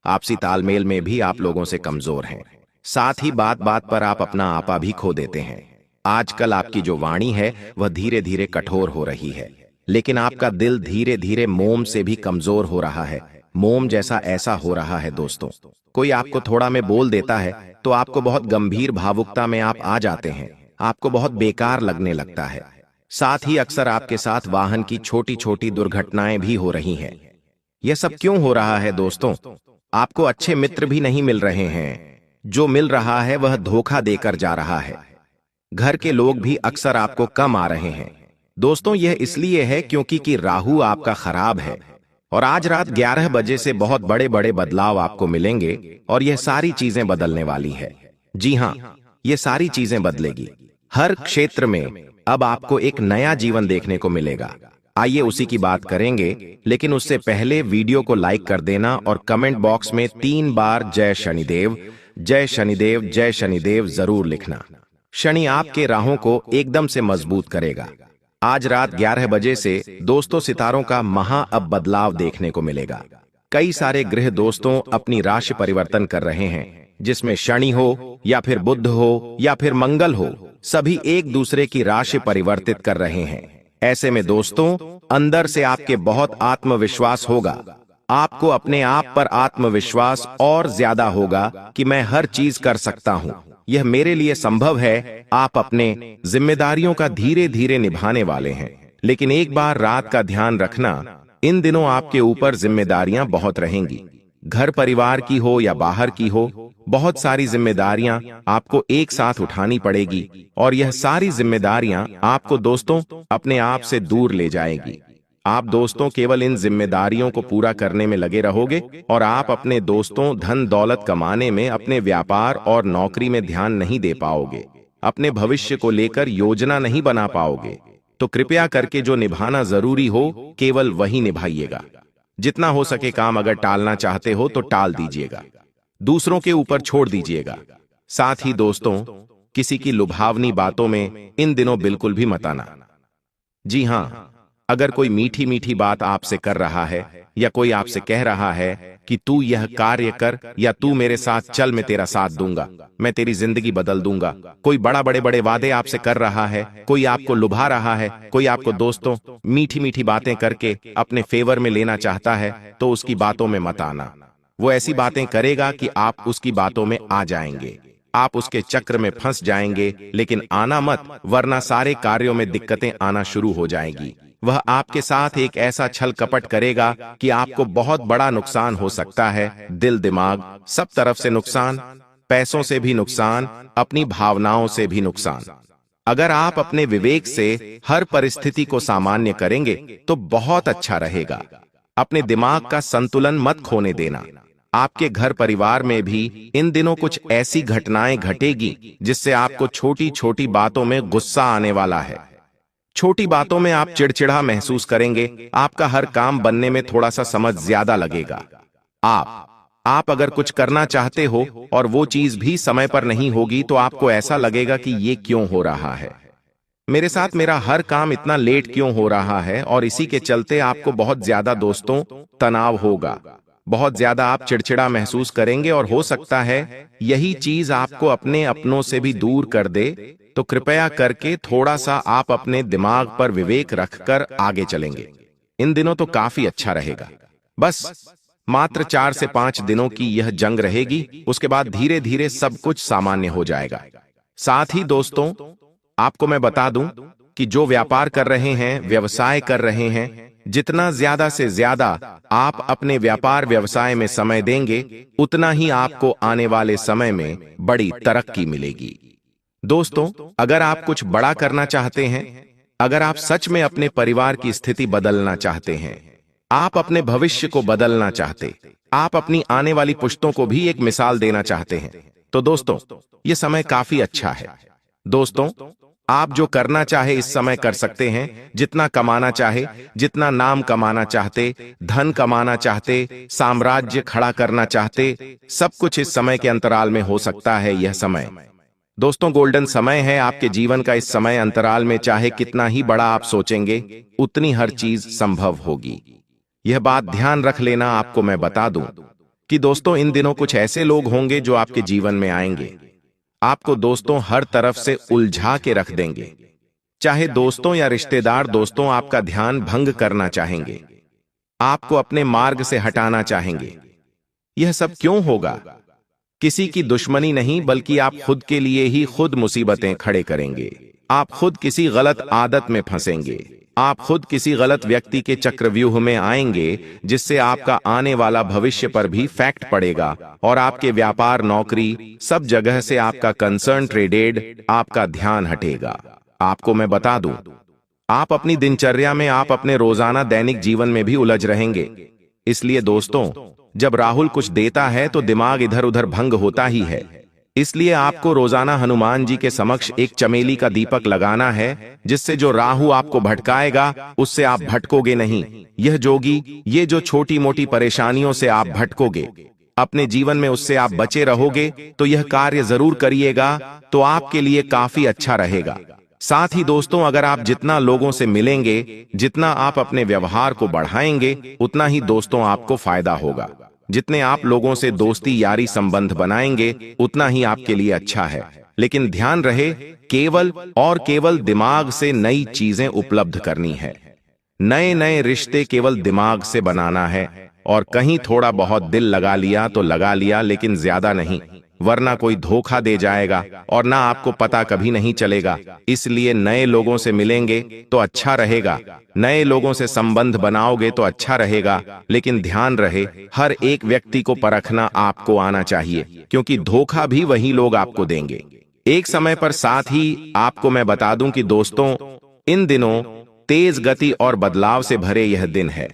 आपसी तालमेल में भी आप लोगों से कमजोर हैं, साथ ही बात बात पर आप अपना आपा भी खो देते हैं। आजकल आपकी जो वाणी है वह धीरे धीरे कठोर हो रही है, लेकिन आपका दिल धीरे धीरे मोम से भी कमजोर हो रहा है। मोम जैसा ऐसा हो रहा है दोस्तों, कोई आपको थोड़ा में बोल देता है तो आपको बहुत गंभीर भावुकता में आप आ जाते हैं, आपको बहुत बेकार लगने लगता है। साथ ही अक्सर आपके साथ वाहन की छोटी छोटी दुर्घटनाएं भी हो रही हैं। यह सब क्यों हो रहा है दोस्तों? आपको अच्छे मित्र भी नहीं मिल रहे हैं, जो मिल रहा है वह धोखा देकर जा रहा है। घर के लोग भी अक्सर आपको कम आ रहे हैं। दोस्तों यह इसलिए है क्योंकि कि राहु आपका खराब है। और आज रात 11 बजे से बहुत बड़े बड़े बदलाव आपको मिलेंगे और यह सारी चीजें बदलने वाली है। जी हां, ये सारी चीजें बदलेगी। हर क्षेत्र में अब आपको एक नया जीवन देखने को मिलेगा। आइए उसी की बात करेंगे, लेकिन उससे पहले वीडियो को लाइक कर देना और कमेंट बॉक्स में 3 बार जय शनिदेव, जय शनिदेव, जय शनिदेव जरूर लिखना। शनि आपके राहों को एकदम से मजबूत करेगा। आज रात 11 बजे से दोस्तों सितारों का महा अब बदलाव देखने को मिलेगा। कई सारे ग्रह दोस्तों अपनी राशि परिवर्तन कर रहे हैं, जिसमें शनि हो या फिर बुध हो या फिर मंगल हो, सभी एक दूसरे की राशि परिवर्तित कर रहे हैं। ऐसे में दोस्तों अंदर से आपके बहुत आत्मविश्वास होगा आपको अपने आप पर आत्मविश्वास और ज्यादा होगा कि मैं हर चीज कर सकता हूं, यह मेरे लिए संभव है। आप अपने जिम्मेदारियों का धीरे धीरे निभाने वाले हैं। लेकिन एक बार रात का ध्यान रखना, इन दिनों आपके ऊपर जिम्मेदारियां बहुत रहेंगी। घर परिवार की हो या बाहर की हो, बहुत सारी जिम्मेदारियां आपको एक साथ उठानी पड़ेगी और यह सारी जिम्मेदारियां आपको दोस्तों अपने आप से दूर ले जाएगी। आप दोस्तों केवल इन जिम्मेदारियों को पूरा करने में लगे रहोगे और आप अपने दोस्तों धन दौलत कमाने में, अपने व्यापार और नौकरी में ध्यान नहीं दे पाओगे, अपने भविष्य को लेकर योजना नहीं बना पाओगे। तो कृपया करके जो निभाना जरूरी हो केवल वही निभाइएगा। जितना हो सके काम अगर टालना चाहते हो तो टाल दीजिएगा, दूसरों के ऊपर छोड़ दीजिएगा। साथ ही दोस्तों, किसी की लुभावनी बातों में इन दिनों बिल्कुल भी मत आना। जी हां, अगर कोई मीठी मीठी बात आपसे कर रहा है या कोई आपसे कह रहा है कि तू यह कार्य कर या तू मेरे साथ चल, मैं तेरा साथ दूंगा, मैं तेरी जिंदगी बदल दूंगा, कोई बड़े बड़े वादे आपसे कर रहा है, कोई आपको लुभा रहा है, कोई आपको दोस्तों मीठी मीठी बातें करके अपने फेवर में लेना चाहता है, तो उसकी बातों में मत आना। वो ऐसी बातें करेगा कि आप उसकी बातों में आ जाएंगे, आप उसके चक्र में फंस जाएंगे। लेकिन आना मत, वरना सारे कार्यों में दिक्कतें आना शुरू हो जाएंगी। वह आपके साथ एक ऐसा छल कपट करेगा कि आपको बहुत बड़ा नुकसान हो सकता है। दिल दिमाग सब तरफ से नुकसान, पैसों से भी नुकसान, अपनी भावनाओं से भी नुकसान। अगर आप अपने विवेक से हर परिस्थिति को सामान्य करेंगे तो बहुत अच्छा रहेगा। अपने दिमाग का संतुलन मत खोने देना। आपके घर परिवार में भी इन दिनों कुछ ऐसी घटनाएं घटेगी जिससे आपको छोटी छोटी बातों में गुस्सा आने वाला है। छोटी बातों में आप चिड़चिड़ा महसूस करेंगे, आपका हर काम बनने में थोड़ा सा समझ ज्यादा लगेगा। आप अगर कुछ करना चाहते हो और वो चीज भी समय पर नहीं होगी तो आपको ऐसा लगेगा कि ये क्यों हो रहा है, मेरे साथ मेरा हर काम इतना लेट क्यों हो रहा है, और इसी के चलते आपको बहुत ज्यादा दोस्तों तनाव होगा, बहुत ज्यादा आप चिड़चिड़ा महसूस करेंगे और हो सकता है यही चीज आपको अपने अपनों से भी दूर कर दे। तो कृपया करके थोड़ा सा आप अपने दिमाग पर विवेक रखकर आगे चलेंगे। इन दिनों तो काफी अच्छा रहेगा। बस मात्र 4 से 5 दिनों की यह जंग रहेगी, उसके बाद धीरे धीरे सब कुछ सामान्य हो जाएगा। साथ ही दोस्तों, आपको मैं बता दूं कि जो व्यापार कर रहे हैं, व्यवसाय कर रहे हैं, जितना ज्यादा से ज्यादा आप अपने व्यापार व्यवसाय में समय देंगे, उतना ही आपको आने वाले समय में बड़ी तरक्की मिलेगी। दोस्तों, अगर आप कुछ बड़ा करना चाहते हैं, अगर आप सच में अपने परिवार की स्थिति बदलना चाहते हैं, आप अपने भविष्य को बदलना चाहते, आप अपनी आने वाली पुश्तों को भी एक मिसाल देना चाहते हैं, तो दोस्तों ये समय काफी अच्छा है। दोस्तों, आप जो करना चाहे इस समय कर सकते हैं। जितना कमाना चाहे, जितना नाम कमाना चाहते, धन कमाना चाहते, साम्राज्य खड़ा करना चाहते, सब कुछ इस समय के अंतराल में हो सकता है। यह समय दोस्तों गोल्डन समय है आपके जीवन का। इस समय अंतराल में चाहे कितना ही बड़ा आप सोचेंगे, उतनी हर चीज संभव होगी। यह बात ध्यान रख लेना। आपको मैं बता दूं कि दोस्तों इन दिनों कुछ ऐसे लोग होंगे जो आपके जीवन में आएंगे, आपको दोस्तों हर तरफ से उलझा के रख देंगे। चाहे दोस्तों या रिश्तेदार दोस्तों आपका ध्यान भंग करना चाहेंगे, आपको अपने मार्ग से हटाना चाहेंगे। यह सब क्यों होगा? किसी की दुश्मनी नहीं, बल्कि आप खुद के लिए ही खुद मुसीबतें खड़े करेंगे। आप खुद किसी गलत आदत में फंसेंगे, आप खुद किसी गलत व्यक्ति के चक्रव्यूह में आएंगे, जिससे आपका आने वाला भविष्य पर भी फैक्ट पड़ेगा और आपके व्यापार, नौकरी, सब जगह से आपका कंसंट्रेटेड, आपका ध्यान हटेगा। आपको मैं बता दूं, आप अपनी दिनचर्या में, आप अपने रोजाना दैनिक जीवन में भी उलझ रहेंगे। इसलिए दोस्तों, जब राहुल कुछ देता है तो दिमाग इधर उधर भंग होता ही है। इसलिए आपको रोजाना हनुमान जी के समक्ष एक चमेली का दीपक लगाना है, जिससे जो राहु आपको भटकाएगा उससे आप भटकोगे नहीं। यह जोगी, ये जो छोटी मोटी परेशानियों से आप भटकोगे, अपने जीवन में उससे आप बचे रहोगे। तो यह कार्य जरूर करिएगा, तो आपके लिए काफी अच्छा रहेगा। साथ ही दोस्तों, अगर आप जितना लोगों से मिलेंगे, जितना आप अपने व्यवहार को बढ़ाएंगे, उतना ही दोस्तों आपको फायदा होगा। जितने आप लोगों से दोस्ती यारी संबंध बनाएंगे, उतना ही आपके लिए अच्छा है। लेकिन ध्यान रहे, केवल और केवल दिमाग से नई चीजें उपलब्ध करनी है। नए नए रिश्ते केवल दिमाग से बनाना है और कहीं थोड़ा बहुत दिल लगा लिया तो लगा लिया, लेकिन ज्यादा नहीं, वरना कोई धोखा दे जाएगा और ना आपको पता कभी नहीं चलेगा। इसलिए नए लोगों से मिलेंगे तो अच्छा रहेगा, नए लोगों से संबंध बनाओगे तो अच्छा रहेगा, लेकिन ध्यान रहे हर एक व्यक्ति को परखना आपको आना चाहिए, क्योंकि धोखा भी वही लोग आपको देंगे एक समय पर। साथ ही आपको मैं बता दूं कि दोस्तों, इन दिनों तेज गति और बदलाव से भरे यह दिन है।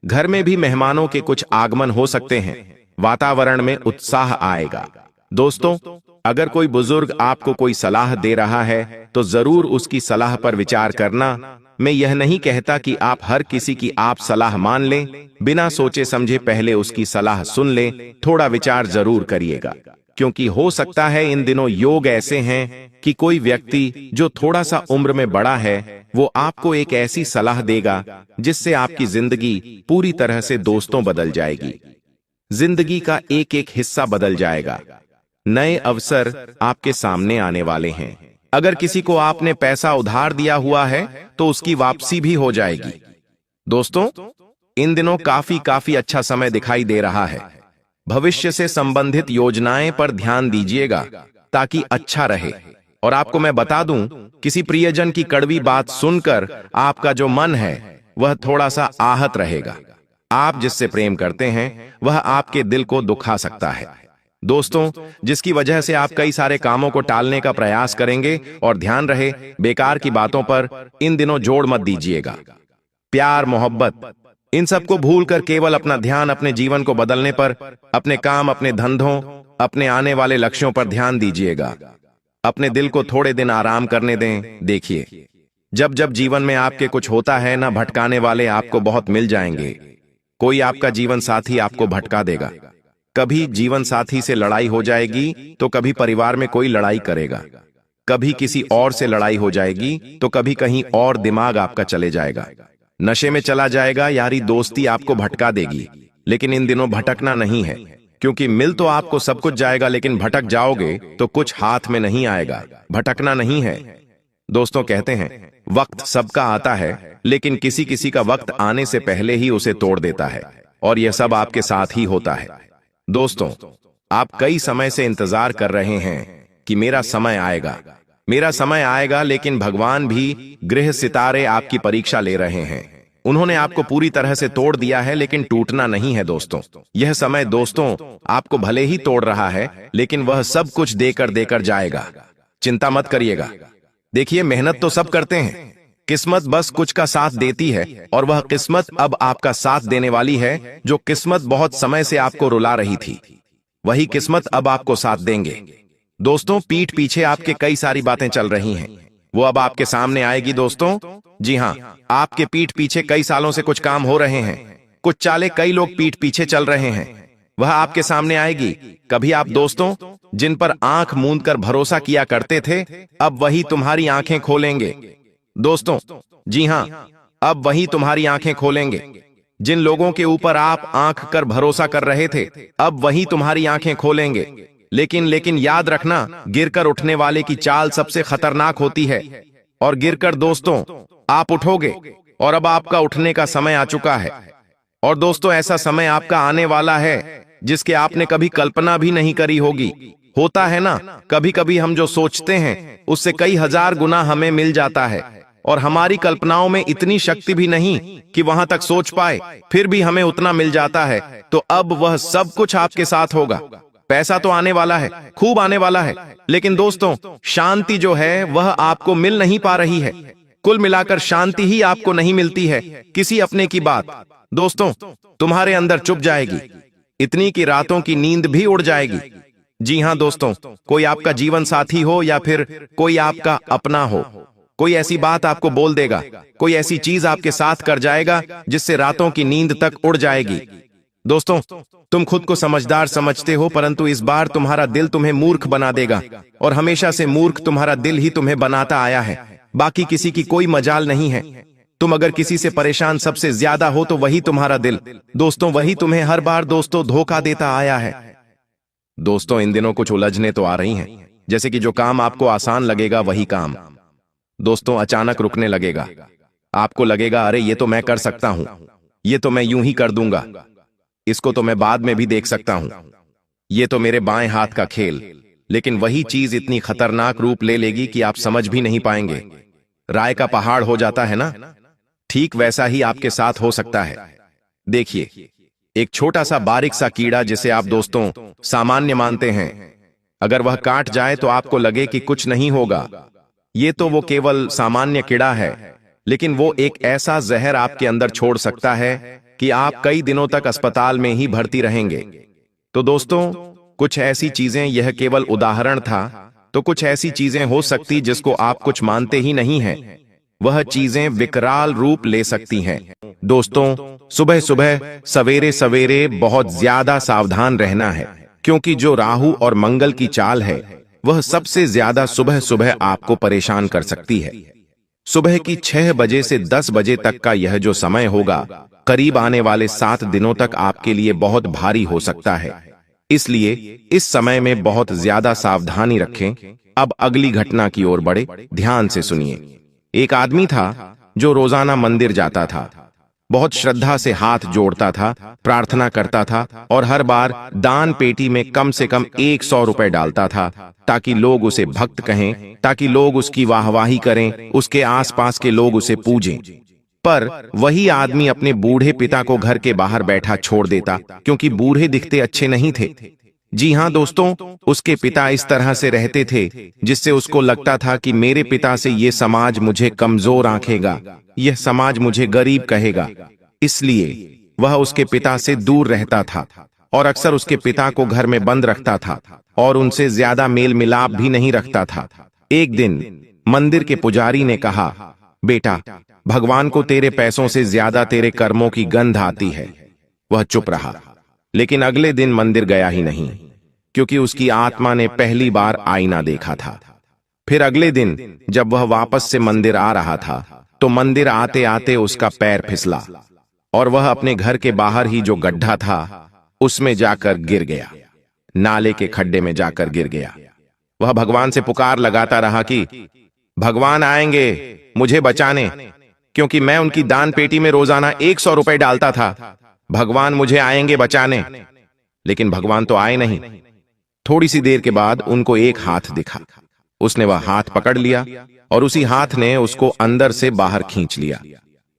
घर में भी मेहमानों के कुछ आगमन हो सकते हैं, वातावरण में उत्साह आएगा। दोस्तों, अगर कोई बुजुर्ग आपको कोई सलाह दे रहा है तो जरूर उसकी सलाह पर विचार करना। मैं यह नहीं कहता कि आप हर किसी की आप सलाह मान लें, बिना सोचे समझे पहले उसकी सलाह सुन लें, थोड़ा विचार जरूर करिएगा, क्योंकि हो सकता है इन दिनों योग ऐसे हैं कि कोई व्यक्ति जो थोड़ा सा उम्र में बड़ा है वो आपको एक ऐसी सलाह देगा जिससे आपकी जिंदगी पूरी तरह से दोस्तों बदल जाएगी, जिंदगी का एक एक हिस्सा बदल जाएगा। नए अवसर आपके सामने आने वाले हैं। अगर किसी को आपने पैसा उधार दिया हुआ है तो उसकी वापसी भी हो जाएगी। दोस्तों, इन दिनों काफी अच्छा समय दिखाई दे रहा है। भविष्य से संबंधित योजनाएं पर ध्यान दीजिएगा ताकि अच्छा रहे। और आपको मैं बता दूं, किसी प्रियजन की कड़वी बात सुनकर आपका जो मन है वह थोड़ा सा आहत रहेगा। आप जिससे प्रेम करते हैं वह आपके दिल को दुखा सकता है। दोस्तों, जिसकी वजह से आप कई सारे कामों को टालने का प्रयास करेंगे। और ध्यान रहे, बेकार की बातों पर इन दिनों जोड़ मत दीजिएगा। प्यार, मोहब्बत, इन सब को भूलकर केवल अपना ध्यान अपने जीवन को बदलने पर, अपने काम, अपने धंधों, अपने आने वाले लक्ष्यों पर ध्यान दीजिएगा। अपने दिल को थोड़े दिन आराम करने दें। देखिए, जब जब जीवन में आपके कुछ होता है ना, भटकाने वाले आपको बहुत मिल जाएंगे। कोई आपका जीवन साथी आपको भटका देगा। कभी जीवन साथी से लड़ाई हो जाएगी तो कभी परिवार में कोई लड़ाई करेगा, कभी किसी और से लड़ाई हो जाएगी तो कभी कहीं और दिमाग आपका चले जाएगा, नशे में चला जाएगा, यारी दोस्ती आपको भटका देगी। लेकिन इन दिनों भटकना नहीं है, क्योंकि मिल तो आपको सब कुछ जाएगा, लेकिन भटक जाओगे तो कुछ हाथ में नहीं आएगा। भटकना नहीं है। दोस्तों, कहते हैं वक्त सबका आता है, लेकिन किसी किसी का वक्त आने से पहले ही उसे तोड़ देता है, और यह सब आपके साथ ही होता है। दोस्तों, आप कई समय से इंतजार कर रहे हैं कि मेरा समय आएगा, मेरा समय आएगा, लेकिन भगवान भी, ग्रह सितारे आपकी परीक्षा ले रहे हैं। उन्होंने आपको पूरी तरह से तोड़ दिया है, लेकिन टूटना नहीं है। दोस्तों, यह समय दोस्तों आपको भले ही तोड़ रहा है, लेकिन वह सब कुछ देकर देकर जाएगा। चिंता मत करिएगा। देखिए, मेहनत तो सब करते हैं, किस्मत बस कुछ का साथ देती है, और वह किस्मत अब आपका साथ देने वाली है। जो किस्मत बहुत समय से आपको रुला रही थी, वही किस्मत अब आपको साथ देंगे। दोस्तों, पीठ पीछे आपके कई सारी बातें चल रही हैं, वो अब आपके सामने आएगी। दोस्तों, जी हाँ, आपके पीठ पीछे कई सालों से कुछ काम हो रहे हैं, कुछ चाले कई लोग पीठ पीछे चल रहे हैं, वह आपके सामने आएगी। कभी आप दोस्तों जिन पर आंख मूंद कर भरोसा किया करते थे, अब वही तुम्हारी आंखें खोलेंगे। दोस्तों, जी हां, अब वही तुम्हारी आंखें खोलेंगे। जिन लोगों के ऊपर आप आंख कर भरोसा कर रहे थे, अब वही तुम्हारी आंखें खोलेंगे। लेकिन याद रखना, गिरकर उठने वाले की चाल सबसे खतरनाक होती है। और गिरकर दोस्तों आप उठोगे, और अब आपका उठने का समय आ चुका है। और दोस्तों, ऐसा समय आपका आने वाला है जिसके आपने कभी कल्पना भी नहीं करी होगी। होता है ना, कभी कभी हम जो सोचते हैं उससे कई हजार गुना हमें मिल जाता है, और हमारी कल्पनाओं में इतनी शक्ति भी नहीं कि वहां तक सोच पाए, फिर भी हमें उतना मिल जाता है। तो अब वह सब कुछ आपके साथ होगा। पैसा तो आने वाला है, खूब आने वाला है, लेकिन दोस्तों शांति जो है वह आपको मिल नहीं पा रही है। कुल मिलाकर शांति ही आपको नहीं मिलती है। किसी अपने की बात दोस्तों तुम्हारे अंदर चुप जाएगी, इतनी कि रातों की नींद भी उड़ जाएगी। जी हां दोस्तों, कोई आपका जीवन साथी हो या फिर कोई आपका अपना हो, कोई ऐसी बात आपको बोल देगा, कोई ऐसी चीज आपके साथ कर जाएगा जिससे रातों की नींद तक उड़ जाएगी। दोस्तों, तुम खुद को समझदार समझते हो, परंतु इस बार तुम्हारा दिल तुम्हें मूर्ख बना देगा, और हमेशा से मूर्ख तुम्हारा दिल ही तुम्हें बनाता आया है। बाकी किसी की कोई मजाल नहीं है। तुम अगर किसी से परेशान सबसे ज्यादा हो तो वही तुम्हारा दिल। दोस्तों, वही तुम्हें हर बार दोस्तों धोखा देता आया है। दोस्तों, इन दिनों कुछ उलझने तो आ रही हैं, जैसे कि जो काम आपको आसान लगेगा वही काम दोस्तों अचानक रुकने लगेगा। आपको लगेगा, अरे ये तो मैं कर सकता हूं, ये तो मैं यूं ही कर दूंगा। इसको तो मैं बाद में भी देख सकता हूं। ये तो मेरे बाएं हाथ का खेल, लेकिन वही चीज इतनी खतरनाक रूप ले लेगी कि आप समझ भी नहीं पाएंगे। राय का पहाड़ हो जाता है ना, ठीक वैसा ही आपके साथ हो सकता है। देखिए, एक छोटा सा बारीक सा कीड़ा जिसे आप दोस्तों सामान्य मानते हैं, अगर वह काट जाए तो आपको लगे कि कुछ नहीं होगा। ये तो वो केवल सामान्य कीड़ा है, लेकिन वो एक ऐसा जहर आपके अंदर छोड़ सकता है कि आप कई दिनों तक अस्पताल में ही भर्ती रहेंगे। तो दोस्तों, कुछ ऐसी चीजें, यह केवल उदाहरण था, तो कुछ ऐसी चीजें हो सकती जिसको आप कुछ मानते ही नहीं हैं, वह चीजें विकराल रूप ले सकती हैं। दोस्तों, सुबह सुबह सवेरे सवेरे बहुत ज्यादा सावधान रहना है, क्योंकि जो राहु और मंगल की चाल है वह सबसे ज्यादा सुबह सुबह आपको परेशान कर सकती है। सुबह की 6 बजे से 10 बजे तक का यह जो समय होगा, करीब आने वाले 7 दिनों तक आपके लिए बहुत भारी हो सकता है। इसलिए इस समय में बहुत ज्यादा सावधानी रखें। अब अगली घटना की ओर बढ़े, ध्यान से सुनिए। एक आदमी था जो रोजाना मंदिर जाता था, बहुत श्रद्धा से हाथ जोड़ता था, प्रार्थना करता था और हर बार दान पेटी में कम से कम 100 रुपए डालता था, ताकि लोग उसे भक्त कहें, ताकि लोग उसकी वाहवाही करें, उसके आसपास के लोग उसे पूजें। पर वही आदमी अपने बूढ़े पिता को घर के बाहर बैठा छोड़ देता, क्योंकि बूढ़े दिखते अच्छे नहीं थे। जी हाँ दोस्तों, उसके पिता इस तरह से रहते थे जिससे उसको लगता था कि मेरे पिता से ये समाज मुझे कमजोर आंकेगा, यह समाज मुझे गरीब कहेगा। इसलिए वह उसके पिता से दूर रहता था और अक्सर उसके पिता को घर में बंद रखता था और उनसे ज्यादा मेल मिलाप भी नहीं रखता था। एक दिन मंदिर के पुजारी ने कहा, बेटा, भगवान को तेरे पैसों से ज्यादा तेरे कर्मों की गंध आती है। वह चुप रहा, लेकिन अगले दिन मंदिर गया ही नहीं, क्योंकि उसकी आत्मा ने पहली बार आईना देखा था। फिर अगले दिन जब वह वापस से मंदिर आ रहा था, तो मंदिर आते आते उसका पैर फिसला और वह अपने घर के बाहर ही जो गड्ढा था उसमें जाकर गिर गया, नाले के खड्डे में जाकर गिर गया। वह भगवान से पुकार लगाता रहा कि भगवान आएंगे मुझे बचाने, क्योंकि मैं उनकी दान पेटी में रोजाना 100 रुपए डालता था। भगवान मुझे आएंगे बचाने। लेकिन भगवान तो आए नहीं। थोड़ी सी देर के बाद उनको एक हाथ दिखा। उसने वह हाथ पकड़ लिया और उसी हाथ ने उसको अंदर से बाहर खींच लिया।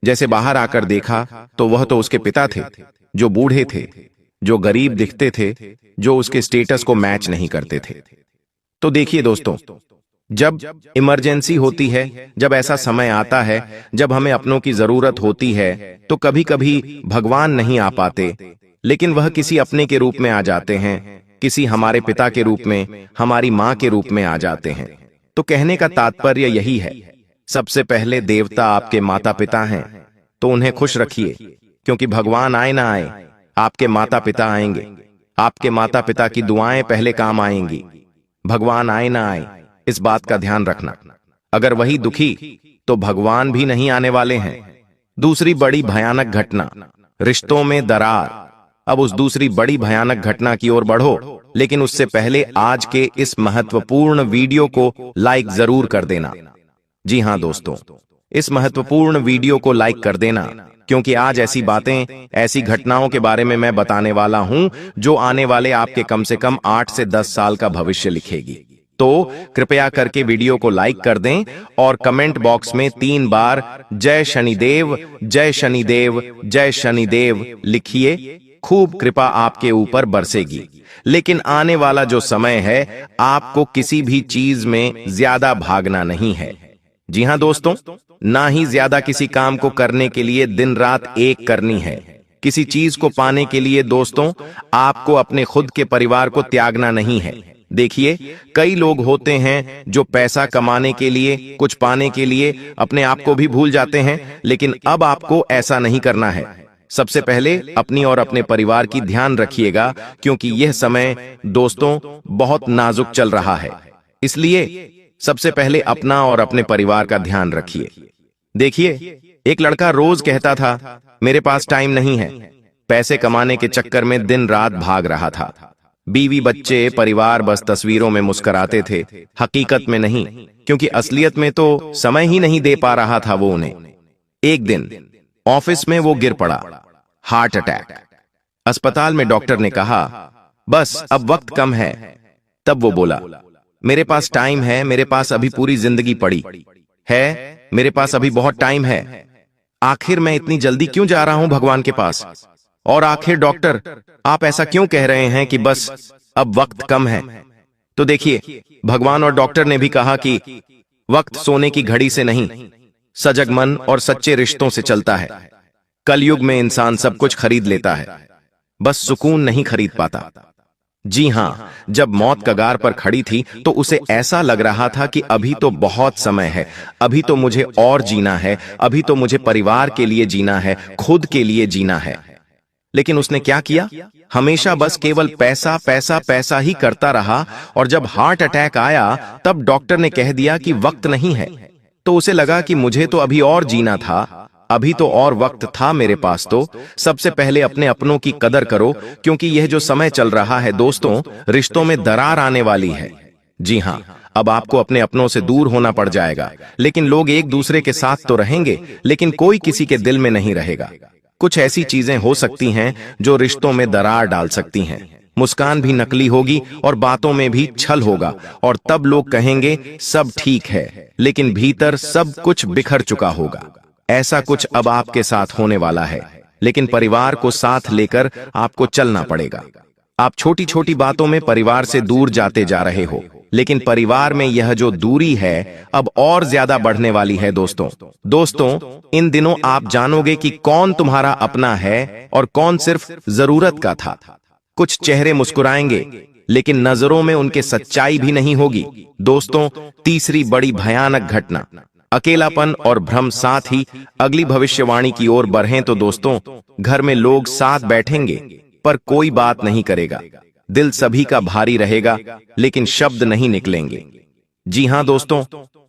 जैसे बाहर आकर देखा तो वह तो उसके पिता थे, जो बूढ़े थे, जो गरीब दिखते थे, जो उसके स्टेटस को मैच नहीं करते थे। तो देखिए दोस्तों, जब इमरजेंसी होती है, जब ऐसा समय आता है जब हमें अपनों की जरूरत होती है, तो कभी कभी भगवान नहीं आ पाते, लेकिन वह किसी अपने के रूप में आ जाते हैं, किसी हमारे पिता के रूप में, हमारी माँ के रूप में आ जाते हैं। तो कहने का तात्पर्य यही है, सबसे पहले देवता आपके माता पिता हैं, तो उन्हें खुश रखिए, क्योंकि भगवान आए ना आए, आपके माता पिता आएंगे। आपके माता पिता की दुआएं पहले काम आएंगी। भगवान आए ना आए, इस बात का ध्यान रखना। अगर वही दुखी, तो भगवान भी नहीं आने वाले हैं। दूसरी बड़ी भयानक घटना, रिश्तों में दरार। अब उस दूसरी बड़ी भयानक घटना की ओर बढ़ो, लेकिन उससे पहले आज के इस महत्वपूर्ण वीडियो को लाइक जरूर कर देना। जी हां दोस्तों, इस महत्वपूर्ण वीडियो को लाइक कर देना, क्योंकि आज ऐसी बातें, ऐसी घटनाओं के बारे में मैं बताने वाला हूं जो आने वाले आपके कम से कम 8 से 10 साल का भविष्य लिखेगी। तो कृपया करके वीडियो को लाइक कर दें और कमेंट बॉक्स में 3 बार जय शनिदेव, जय शनिदेव, जय शनिदेव लिखिए। खूब कृपा आपके ऊपर बरसेगी। लेकिन आने वाला जो समय है, आपको किसी भी चीज में ज्यादा भागना नहीं है। जी हां दोस्तों, ना ही ज्यादा किसी काम को करने के लिए दिन रात एक करनी है। किसी चीज को पाने के लिए दोस्तों, आपको अपने खुद के परिवार को त्यागना नहीं है। देखिए, कई लोग होते हैं जो पैसा कमाने के लिए, कुछ पाने के लिए अपने आप को भी भूल जाते हैं, लेकिन अब आपको ऐसा नहीं करना है। सबसे पहले अपनी और अपने परिवार की ध्यान रखिएगा, क्योंकि यह समय दोस्तों बहुत नाजुक चल रहा है। इसलिए सबसे पहले अपना और अपने परिवार का ध्यान रखिए। देखिए, एक लड़का रोज कहता था, मेरे पास टाइम नहीं है। पैसे कमाने के चक्कर में दिन रात भाग रहा था। बीवी, बच्चे, परिवार बस तस्वीरों में मुस्कुराते थे, हकीकत में नहीं, क्योंकि असलियत में तो समय ही नहीं दे पा रहा था वो उन्हें। एक दिन ऑफिस में वो गिर पड़ा, हार्ट अटैक। अस्पताल में डॉक्टर ने कहा, बस अब वक्त कम है। तब वो बोला, मेरे पास टाइम है, मेरे पास अभी पूरी जिंदगी पड़ी है, मेरे पास अभी बहुत टाइम है। आखिर मैं इतनी जल्दी क्यों जा रहा हूं भगवान के पास? और आखिर डॉक्टर, आप ऐसा क्यों कह रहे हैं कि बस अब वक्त कम है? तो देखिए, भगवान और डॉक्टर ने भी कहा कि वक्त सोने की घड़ी से नहीं, सजग मन और सच्चे रिश्तों से चलता है। कलयुग में इंसान सब कुछ खरीद लेता है, बस सुकून नहीं खरीद पाता। जी हां, जब मौत कगार पर खड़ी थी तो उसे ऐसा लग रहा था कि अभी तो बहुत समय है, अभी तो मुझे और जीना है, अभी तो मुझे परिवार के लिए जीना है, खुद के लिए जीना है। लेकिन उसने क्या किया? हमेशा बस केवल पैसा पैसा पैसा ही करता रहा, और जब हार्ट अटैक आया तब डॉक्टर ने कह दिया कि वक्त नहीं है। तो उसे लगा कि मुझे तो अभी और जीना था, अभी तो और वक्त था मेरे पास। तो सबसे पहले अपने अपनों की कदर करो, क्योंकि यह जो समय चल रहा है दोस्तों, रिश्तों में दरार आने वाली है। जी हां, अब आपको अपने अपनों से दूर होना पड़ जाएगा। लेकिन लोग एक दूसरे के साथ तो रहेंगे, लेकिन कोई किसी के दिल में नहीं रहेगा। कुछ ऐसी चीजें हो सकती हैं जो रिश्तों में दरार डाल सकती हैं। मुस्कान भी नकली होगी और बातों में भी छल होगा, और तब लोग कहेंगे सब ठीक है, लेकिन भीतर सब कुछ बिखर चुका होगा। ऐसा कुछ अब आपके साथ होने वाला है, लेकिन परिवार को साथ लेकर आपको चलना पड़ेगा। आप छोटी छोटी बातों में परिवार से दूर जाते जा रहे हो, लेकिन परिवार में यह जो दूरी है अब और ज्यादा बढ़ने वाली है दोस्तों, इन दिनों आप जानोगे कि कौन तुम्हारा अपना है और कौन सिर्फ जरूरत का था। कुछ चेहरे मुस्कुराएंगे, लेकिन नजरों में उनके सच्चाई भी नहीं होगी। दोस्तों, तीसरी बड़ी भयानक घटना, अकेलापन और भ्रम। साथ ही अगली भविष्यवाणी की ओर बढ़ें तो दोस्तों, घर में लोग साथ बैठेंगे पर कोई बात नहीं करेगा। दिल सभी का भारी रहेगा, लेकिन शब्द नहीं निकलेंगे। जी हां दोस्तों,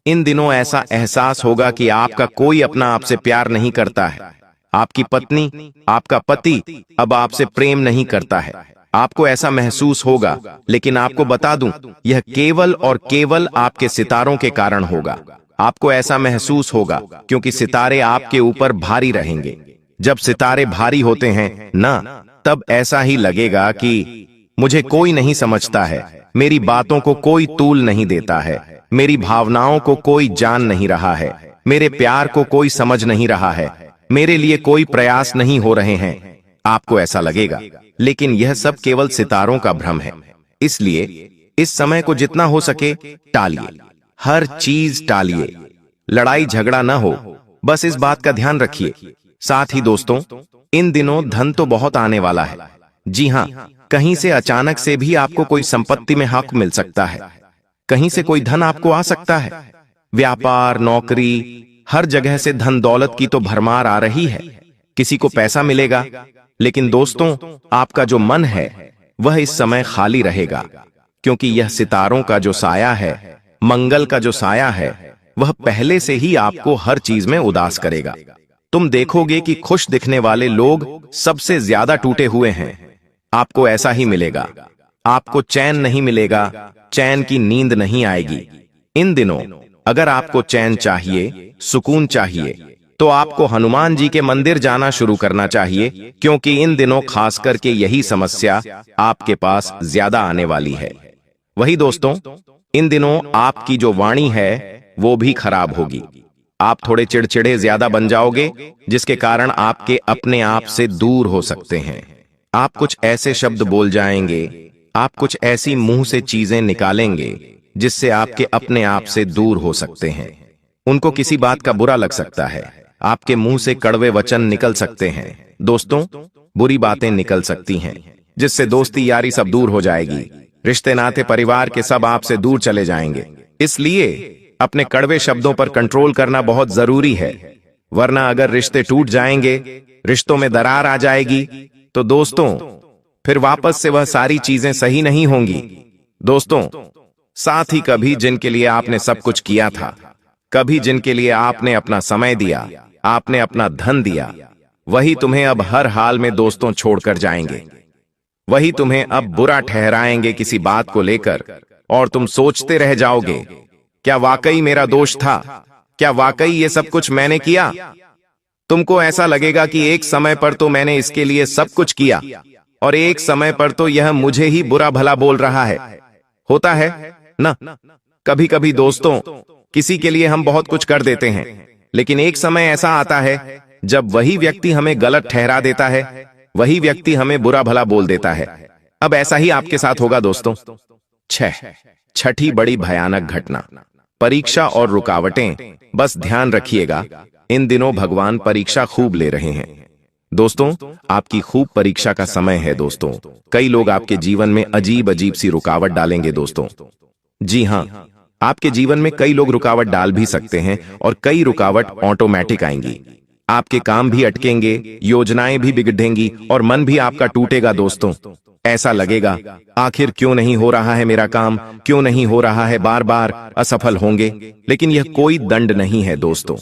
इन दिनों ऐसा एहसास होगा कि आपका कोई अपना आपसे प्यार नहीं करता है। आपकी पत्नी, आपका पति अब आपसे प्रेम नहीं करता है। आपको ऐसा महसूस होगा, लेकिन आपको बता दूं, यह केवल और केवल आपके सितारों के कारण होगा। आपको ऐसा महसूस होगा क्योंकि सितारे आपके ऊपर भारी रहेंगे। जब सितारे भारी होते हैं ना, तब ऐसा ही लगेगा कि मुझे कोई नहीं समझता है, मेरी बातों को कोई तूल नहीं देता है, मेरी भावनाओं को कोई जान नहीं रहा है, मेरे प्यार को कोई समझ नहीं रहा है, मेरे लिए कोई प्रयास नहीं हो रहे हैं। आपको ऐसा लगेगा, लेकिन यह सब केवल सितारों का भ्रम है। इसलिए इस समय को जितना हो सके टालिए, हर चीज टालिए। लड़ाई झगड़ा ना हो, बस इस बात का ध्यान रखिए। साथ ही दोस्तों, इन दिनों धन तो बहुत आने वाला है। जी हां, कहीं से अचानक से भी आपको कोई संपत्ति में हक मिल सकता है, कहीं से कोई धन आपको आ सकता है। व्यापार, नौकरी, हर जगह से धन दौलत की तो भरमार आ रही है। किसी को पैसा मिलेगा, लेकिन दोस्तों, आपका जो मन है वह इस समय खाली रहेगा, क्योंकि यह सितारों का जो साया है, मंगल का जो साया है, वह पहले से ही आपको हर चीज में उदास करेगा। तुम देखोगे कि खुश दिखने वाले लोग सबसे ज्यादा टूटे हुए हैं। आपको ऐसा ही मिलेगा। आपको चैन नहीं मिलेगा, चैन की नींद नहीं आएगी। इन दिनों अगर आपको चैन चाहिए, सुकून चाहिए, तो आपको हनुमान जी के मंदिर जाना शुरू करना चाहिए, क्योंकि इन दिनों खास करके यही समस्या आपके पास ज्यादा आने वाली है। वही दोस्तों, इन दिनों आपकी जो वाणी है वो भी खराब होगी। आप थोड़े चिड़चिड़े ज्यादा बन जाओगे, जिसके कारण आपके अपने आप से दूर हो सकते हैं। आप कुछ ऐसे शब्द बोल जाएंगे, आप कुछ ऐसी मुंह से चीजें निकालेंगे जिससे आपके अपने आप से दूर हो सकते हैं। उनको किसी बात का बुरा लग सकता है, आपके मुंह से कड़वे वचन निकल सकते हैं। दोस्तों, बुरी बातें निकल सकती हैं, जिससे दोस्ती यारी सब दूर हो जाएगी। रिश्ते नाते परिवार के सब आपसे दूर चले जाएंगे। इसलिए अपने कड़वे शब्दों पर कंट्रोल करना बहुत जरूरी है, वरना अगर रिश्ते टूट जाएंगे, रिश्तों में दरार आ जाएगी, तो दोस्तों फिर वापस से वह सारी चीजें सही नहीं होंगी। दोस्तों, साथ ही कभी जिनके लिए आपने सब कुछ किया था, कभी जिनके लिए आपने अपना समय दिया, आपने अपना धन दिया, वही तुम्हें अब हर हाल में दोस्तों छोड़कर जाएंगे। वही तुम्हें अब बुरा ठहराएंगे किसी बात को लेकर, और तुम सोचते रह जाओगे, क्या वाकई मेरा दोष था? क्या वाकई ये सब कुछ मैंने किया? तुमको ऐसा लगेगा कि एक समय पर तो मैंने इसके लिए सब कुछ किया, और एक समय पर तो यह मुझे ही बुरा भला बोल रहा है। होता है ना, कभी कभी दोस्तों, किसी के लिए हम बहुत कुछ कर देते हैं, लेकिन एक समय ऐसा आता है जब वही व्यक्ति हमें गलत ठहरा देता है, वही व्यक्ति हमें बुरा भला बोल देता है। अब ऐसा ही आपके साथ होगा दोस्तों। छठी बड़ी भयानक घटना, परीक्षा और रुकावटें। बस ध्यान रखिएगा, इन दिनों भगवान परीक्षा खूब ले रहे हैं दोस्तों। आपकी खूब परीक्षा का समय है दोस्तों। कई लोग आपके जीवन में अजीब अजीब सी रुकावट डालेंगे दोस्तों। जी हां, आपके जीवन में कई लोग रुकावट डाल भी सकते हैं और कई रुकावट ऑटोमेटिक आएंगी। आपके काम भी अटकेंगे, योजनाएं भी बिगड़ेंगी और मन भी आपका टूटेगा दोस्तों। ऐसा लगेगा, आखिर क्यों नहीं हो रहा है मेरा काम, क्यों नहीं हो रहा है, बार बार असफल होंगे। लेकिन यह कोई दंड नहीं है दोस्तों,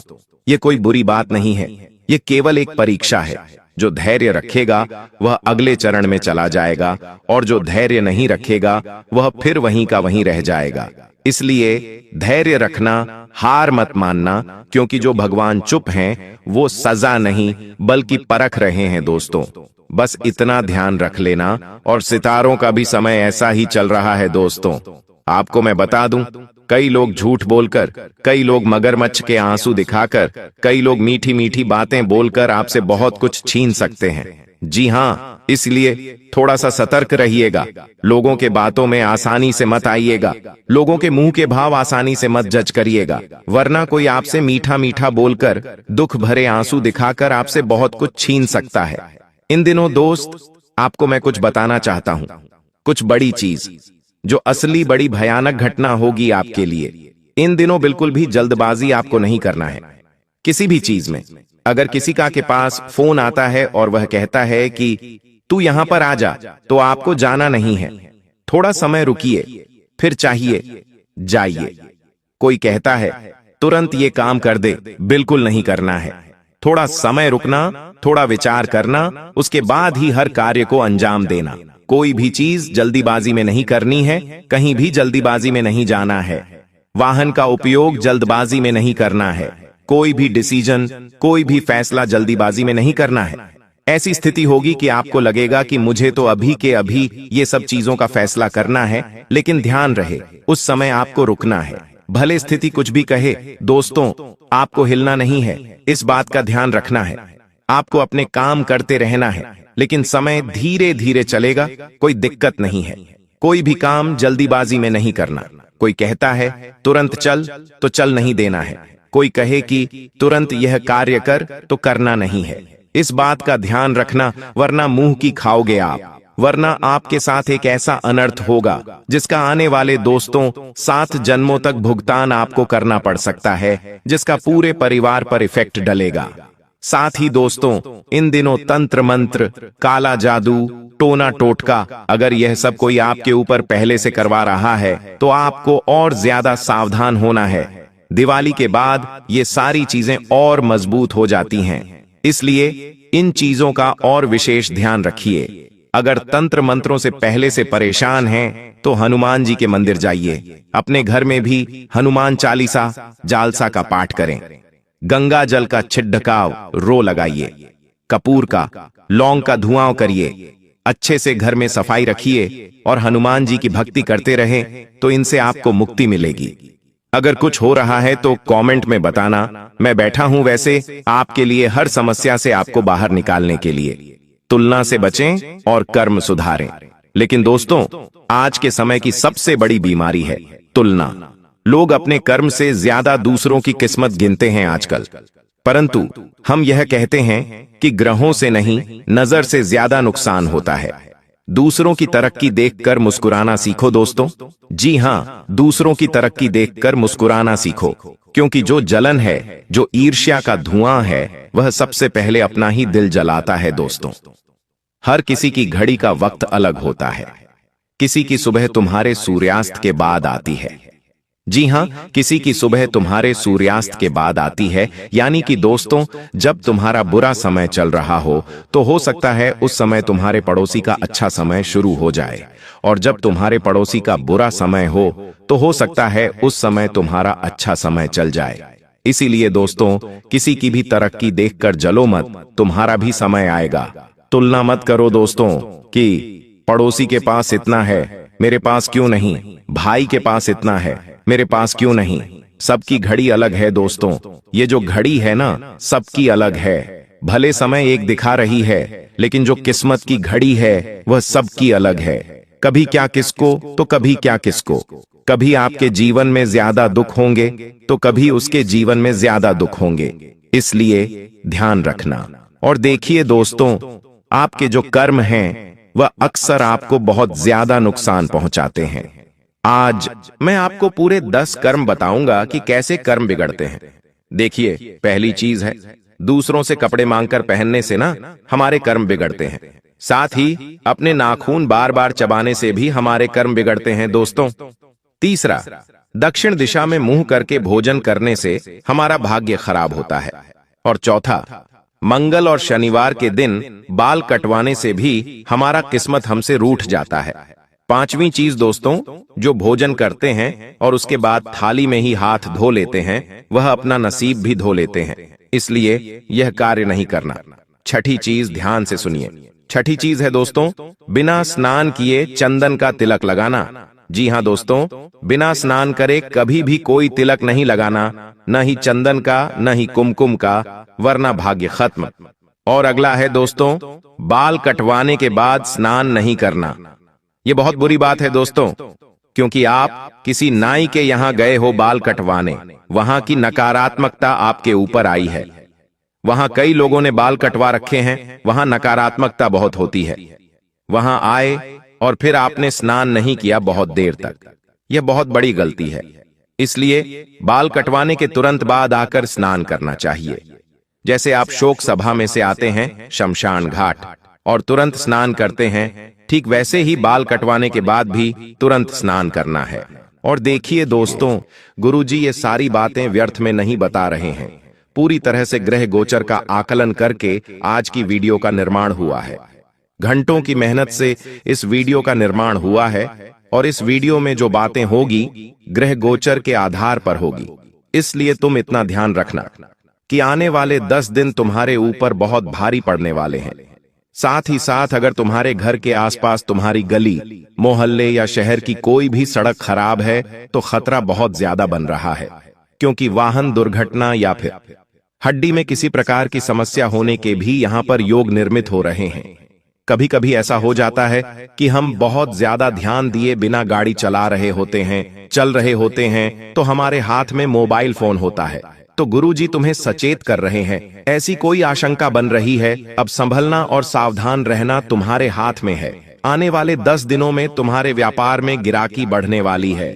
यह कोई बुरी बात नहीं है, यह केवल एक परीक्षा है। जो धैर्य रखेगा वह अगले चरण में चला जाएगा, और जो धैर्य नहीं रखेगा वह फिर वहीं का वहीं रह जाएगा। इसलिए धैर्य रखना, हार मत मानना, क्योंकि जो भगवान चुप हैं वो सजा नहीं बल्कि परख रहे हैं दोस्तों। बस इतना ध्यान रख लेना। और सितारों का भी समय ऐसा ही चल रहा है दोस्तों। आपको मैं बता दूं, कई लोग झूठ बोलकर, कई लोग मगरमच्छ के आंसू दिखाकर, कई लोग मीठी मीठी बातें बोलकर आपसे बहुत कुछ छीन सकते हैं। जी हां, इसलिए थोड़ा सा सतर्क रहिएगा। लोगों के बातों में आसानी से मत आइएगा, लोगों के मुंह के भाव आसानी से मत जज करिएगा, वरना कोई आपसे मीठा मीठा बोलकर, दुख भरे आंसू दिखाकर आपसे बहुत कुछ छीन सकता है। इन दिनों दोस्त, आपको मैं कुछ बताना चाहता हूं, कुछ बड़ी चीज, जो असली बड़ी भयानक घटना होगी आपके लिए। इन दिनों बिल्कुल भी जल्दबाजी आपको नहीं करना है किसी भी चीज में। अगर किसी का के पास फोन आता है और वह कहता है कि तू यहां पर आ जा, तो आपको जाना नहीं है, थोड़ा समय रुकिए, फिर चाहिए जाइए। कोई कहता है तुरंत ये काम कर दे, बिल्कुल नहीं करना है। थोड़ा समय रुकना, थोड़ा विचार करना, उसके बाद ही हर कार्य को अंजाम देना। कोई भी चीज जल्दीबाजी में नहीं करनी है, कहीं भी जल्दीबाजी में नहीं जाना है, वाहन का उपयोग जल्दबाजी में नहीं करना है, कोई भी डिसीजन, कोई भी फैसला जल्दीबाजी में नहीं करना है। ऐसी स्थिति होगी कि आपको लगेगा कि मुझे तो अभी के अभी ये सब चीजों का फैसला करना है, लेकिन ध्यान रहे, उस समय आपको रुकना है। भले स्थिति कुछ भी कहे दोस्तों, आपको हिलना नहीं है, इस बात का ध्यान रखना है। आपको अपने काम करते रहना है, लेकिन समय धीरे धीरे चलेगा, कोई दिक्कत नहीं है। कोई भी काम जल्दीबाजी में नहीं करना। कोई कहता है तुरंत चल, तो चल नहीं देना है। कोई कहे कि तुरंत यह कार्य कर, तो करना नहीं है। इस बात का ध्यान रखना, वरना मुंह की खाओगे आप, वरना आपके साथ एक ऐसा अनर्थ होगा जिसका आने वाले दोस्तों 7 जन्मों तक भुगतान आपको करना पड़ सकता है, जिसका पूरे परिवार पर इफेक्ट डलेगा। साथ ही दोस्तों, इन दिनों तंत्र मंत्र, काला जादू, टोना टोटका, अगर यह सब कोई आपके ऊपर पहले से करवा रहा है तो आपको और ज्यादा सावधान होना है। दिवाली के बाद ये सारी चीजें और मजबूत हो जाती हैं, इसलिए इन चीजों का और विशेष ध्यान रखिए। अगर तंत्र मंत्रों से पहले से परेशान हैं तो हनुमान जी के मंदिर जाइए। अपने घर में भी हनुमान चालीसा, जालसा का पाठ करें। गंगा जल का छिड़काव रो लगाइए। कपूर का, लौंग का धुआं करिए। अच्छे से घर में सफाई रखिए और हनुमान जी की भक्ति करते रहें, तो इनसे आपको मुक्ति मिलेगी। अगर कुछ हो रहा है तो कमेंट में बताना, मैं बैठा हूं वैसे आपके लिए हर समस्या से आपको बाहर निकालने के लिए। तुलना से बचें और कर्म सुधारें। लेकिन दोस्तों, आज के समय की सबसे बड़ी बीमारी है तुलना। लोग अपने कर्म से ज्यादा दूसरों की किस्मत गिनते हैं आजकल, परंतु हम यह कहते हैं कि ग्रहों से नहीं, नजर से ज्यादा नुकसान होता है। दूसरों की तरक्की देखकर मुस्कुराना सीखो दोस्तों। जी हां, दूसरों की तरक्की देखकर मुस्कुराना सीखो, क्योंकि जो जलन है, जो ईर्ष्या का धुआं है, वह सबसे पहले अपना ही दिल जलाता है दोस्तों। हर किसी की घड़ी का वक्त अलग होता है। किसी की सुबह तुम्हारे सूर्यास्त के बाद आती है। जी हां, किसी की सुबह तुम्हारे सूर्यास्त के बाद आती है, यानी कि दोस्तों, जब तुम्हारा बुरा समय चल रहा हो तो हो सकता है उस समय तुम्हारे पड़ोसी का अच्छा समय शुरू हो जाए, और जब तुम्हारे पड़ोसी का बुरा समय हो तो हो सकता है उस समय तुम्हारा अच्छा समय चल जाए। इसीलिए दोस्तों, किसी की भी तरक्की देखकर जलो मत, तुम्हारा भी समय आएगा, तुलना मत करो दोस्तों कि पड़ोसी के पास इतना है, मेरे पास क्यों नहीं, भाई के पास इतना है, मेरे पास क्यों नहीं। सबकी घड़ी अलग है दोस्तों, ये जो घड़ी है ना सबकी अलग है। भले समय एक दिखा रही है, लेकिन जो किस्मत की घड़ी है वह सबकी अलग है। कभी क्या किसको तो कभी क्या किसको, कभी आपके जीवन में ज्यादा दुख होंगे तो कभी उसके जीवन में ज्यादा दुख होंगे। इसलिए ध्यान रखना। और देखिए दोस्तों, आपके जो कर्म हैं वह अक्सर आपको बहुत ज्यादा नुकसान पहुंचाते हैं। आज मैं आपको पूरे 10 कर्म बताऊंगा कि कैसे कर्म बिगड़ते हैं। देखिए, पहली चीज है, दूसरों से कपड़े मांगकर पहनने से ना हमारे कर्म बिगड़ते हैं। साथ ही अपने नाखून बार बार चबाने से भी हमारे कर्म बिगड़ते हैं दोस्तों। तीसरा, दक्षिण दिशा में मुंह करके भोजन करने से हमारा भाग्य खराब होता है। और चौथा, मंगल और शनिवार के दिन बाल कटवाने से भी हमारा किस्मत हमसे रूठ जाता है। पांचवी चीज दोस्तों, जो भोजन करते हैं और उसके बाद थाली में ही हाथ धो लेते हैं, वह अपना नसीब भी धो लेते हैं। इसलिए यह कार्य नहीं करना। छठी चीज ध्यान से सुनिए। छठी चीज है दोस्तों, बिना स्नान किए चंदन का तिलक लगाना। जी हाँ दोस्तों, बिना स्नान करे कभी भी कोई तिलक नहीं लगाना, न ही चंदन का न ही कुमकुम का, वरना भाग्य खत्म। और अगला है दोस्तों, बाल कटवाने के बाद स्नान नहीं करना। ये बहुत बुरी बात है दोस्तों, क्योंकि आप किसी नाई के यहां गए हो बाल कटवाने, वहां की नकारात्मकता आपके ऊपर आई है। वहां कई लोगों ने बाल कटवा रखे हैं, वहां नकारात्मकता बहुत होती है। वहां आए और फिर आपने स्नान नहीं किया बहुत देर तक, यह बहुत बड़ी गलती है। इसलिए बाल कटवाने के तुरंत बाद आकर स्नान करना चाहिए। जैसे आप शोक सभा में से आते हैं शमशान घाट और तुरंत स्नान करते हैं, ठीक वैसे ही बाल कटवाने के बाद भी तुरंत स्नान करना है। और देखिए दोस्तों, गुरुजी ये सारी बातें व्यर्थ में नहीं बता रहे हैं। पूरी तरह से ग्रह गोचर का आकलन करके आज की वीडियो का निर्माण हुआ है। घंटों की मेहनत से इस वीडियो का निर्माण हुआ है और इस वीडियो में जो बातें होगी ग्रह गोचर के आधार पर होगी। इसलिए तुम इतना ध्यान रखना कि आने वाले 10 दिन तुम्हारे ऊपर बहुत भारी पड़ने वाले हैं। साथ ही साथ अगर तुम्हारे घर के आसपास तुम्हारी गली, मोहल्ले या शहर की कोई भी सड़क खराब है तो खतरा बहुत ज्यादा बन रहा है, क्योंकि वाहन दुर्घटना या फिर हड्डी में किसी प्रकार की समस्या होने के भी यहां पर योग निर्मित हो रहे हैं। कभी कभी ऐसा हो जाता है कि हम बहुत ज्यादा ध्यान दिए बिना गाड़ी चला रहे होते हैं, चल रहे होते हैं, तो हमारे हाथ में मोबाइल फोन होता है। तो गुरुजी तुम्हें सचेत कर रहे हैं, ऐसी कोई आशंका बन रही है, अब संभलना और सावधान रहना तुम्हारे हाथ में है। आने वाले 10 दिनों में तुम्हारे व्यापार में गिराकी बढ़ने वाली है।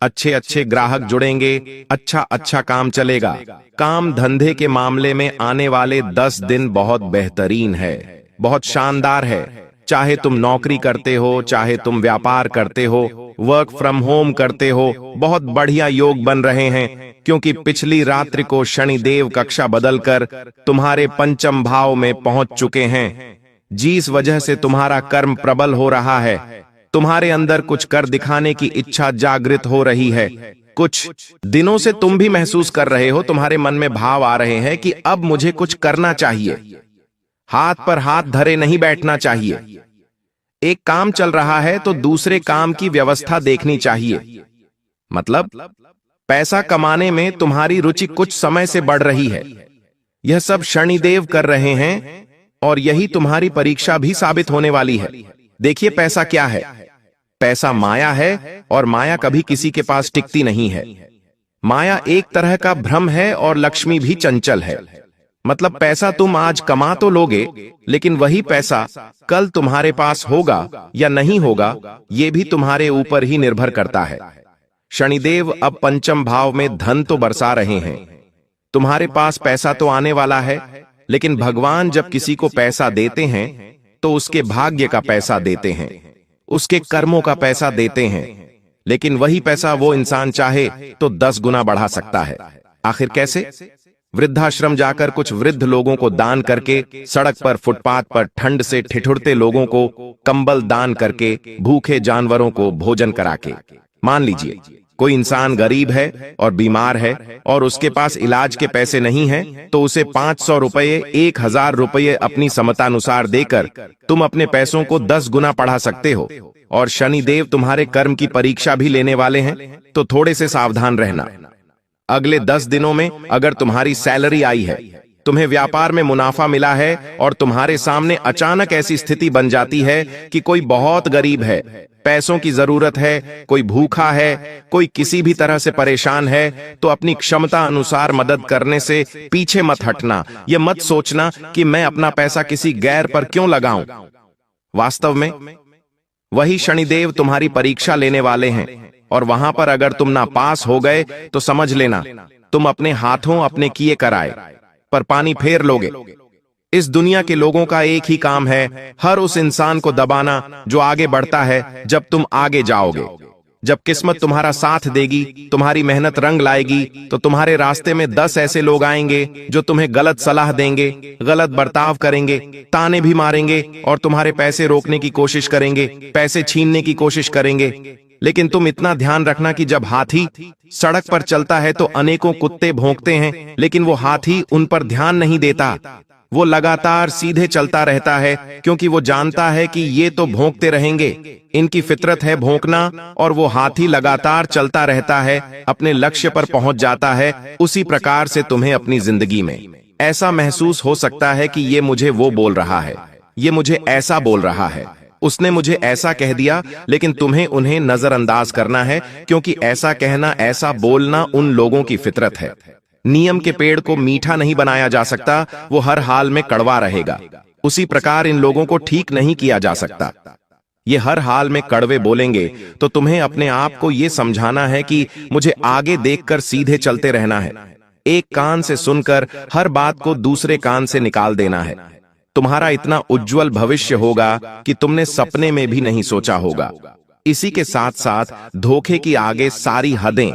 अच्छे अच्छे ग्राहक जुड़ेंगे, अच्छा काम चलेगा। काम धंधे के मामले में आने वाले 10 दिन बहुत बेहतरीन है, बहुत शानदार है। चाहे तुम नौकरी करते हो, चाहे तुम व्यापार करते हो, वर्क फ्रॉम होम करते हो, बहुत बढ़िया योग बन रहे हैं, क्योंकि पिछली रात्रि को शनिदेव कक्षा बदलकर तुम्हारे पंचम भाव में पहुंच चुके हैं, जिस वजह से तुम्हारा कर्म प्रबल हो रहा है। तुम्हारे अंदर कुछ कर दिखाने की इच्छा जागृत हो रही है। कुछ दिनों से तुम भी महसूस कर रहे हो, तुम्हारे मन में भाव आ रहे हैं कि अब मुझे कुछ करना चाहिए, हाथ पर हाथ धरे नहीं बैठना चाहिए। एक काम चल रहा है तो दूसरे काम की व्यवस्था देखनी चाहिए। मतलब पैसा कमाने में तुम्हारी रुचि कुछ समय से बढ़ रही है। यह सब शनिदेव कर रहे हैं और यही तुम्हारी परीक्षा भी साबित होने वाली है। देखिए, पैसा क्या है? पैसा माया है और माया कभी किसी के पास टिकती नहीं है। माया एक तरह का भ्रम है और लक्ष्मी भी चंचल है। मतलब पैसा तुम आज कमा तो लोगे, लेकिन वही पैसा कल तुम्हारे पास होगा या नहीं होगा, यह भी तुम्हारे ऊपर ही निर्भर करता है। शनिदेव अब पंचम भाव में धन तो बरसा रहे हैं, तुम्हारे पास पैसा तो आने वाला है, लेकिन भगवान जब किसी को पैसा देते हैं तो उसके भाग्य का पैसा देते हैं, उसके कर्मों का पैसा देते हैं। लेकिन वही पैसा वो इंसान चाहे तो 10 गुना बढ़ा सकता है। आखिर कैसे? वृद्धाश्रम जाकर कुछ वृद्ध लोगों को दान करके, सड़क पर फुटपाथ पर ठंड से ठिठुरते लोगों को कंबल दान करके, भूखे जानवरों को भोजन करा के। मान लीजिए कोई इंसान गरीब है और बीमार है और उसके पास इलाज के पैसे नहीं हैं, तो उसे 500 रुपये, 1000 रुपये अपनी समतानुसार देकर तुम अपने पैसों को 10 गुना बढ़ा सकते हो। और शनिदेव तुम्हारे कर्म की परीक्षा भी लेने वाले हैं, तो थोड़े से सावधान रहना। अगले 10 दिनों में अगर तुम्हारी सैलरी आई है, तुम्हें व्यापार में मुनाफा मिला है और तुम्हारे सामने अचानक ऐसी स्थिति बन जाती है कि कोई बहुत गरीब है, पैसों की जरूरत है, कोई भूखा है, कोई किसी भी तरह से परेशान है, तो अपनी क्षमता अनुसार मदद करने से पीछे मत हटना। यह मत सोचना कि मैं अपना पैसा किसी गैर पर क्यों लगाऊं। वास्तव में वही शनिदेव तुम्हारी परीक्षा लेने वाले हैं, और वहां पर अगर तुम ना पास हो गए तो समझ लेना तुम अपने हाथों अपने किए कराए पर पानी फेर लोगे। इस दुनिया के लोगों का एक ही काम है, हर उस इंसान को दबाना जो आगे बढ़ता है। जब तुम आगे जाओगे, जब किस्मत तुम्हारा साथ देगी, तुम्हारी मेहनत रंग लाएगी, तो तुम्हारे रास्ते में 10 ऐसे लोग आएंगे जो तुम्हें गलत सलाह देंगे, गलत बर्ताव करेंगे, ताने भी मारेंगे और तुम्हारे पैसे रोकने की कोशिश करेंगे, पैसे छीनने की कोशिश करेंगे। लेकिन तुम इतना ध्यान रखना कि जब हाथी सड़क पर चलता है तो अनेकों कुत्ते भौंकते हैं, लेकिन वो हाथी उन पर ध्यान नहीं देता। वो लगातार सीधे चलता रहता है, क्योंकि वो जानता है कि ये तो भौंकते रहेंगे, इनकी फितरत है भौंकना, और वो हाथी लगातार चलता रहता है, अपने लक्ष्य पर पहुंच जाता है। उसी प्रकार से तुम्हें अपनी जिंदगी में ऐसा महसूस हो सकता है कि ये मुझे वो बोल रहा है, ये मुझे ऐसा बोल रहा है, उसने मुझे ऐसा कह दिया, लेकिन तुम्हें उन्हें नजरअंदाज करना है, क्योंकि ऐसा कहना, ऐसा बोलना उन लोगों की फितरत है। नियम के पेड़ को मीठा नहीं बनाया जा सकता, वो हर हाल में कड़वा रहेगा। उसी प्रकार इन लोगों को ठीक नहीं किया जा सकता, ये हर हाल में कड़वे बोलेंगे। तो तुम्हें अपने आप को ये समझाना है कि मुझे आगे देखकर सीधे चलते रहना है। एक कान से सुनकर हर बात को दूसरे कान से निकाल देना है। तुम्हारा इतना उज्जवल भविष्य होगा कि तुमने सपने में भी नहीं सोचा होगा। इसी के साथ साथ धोखे की आगे सारी हदें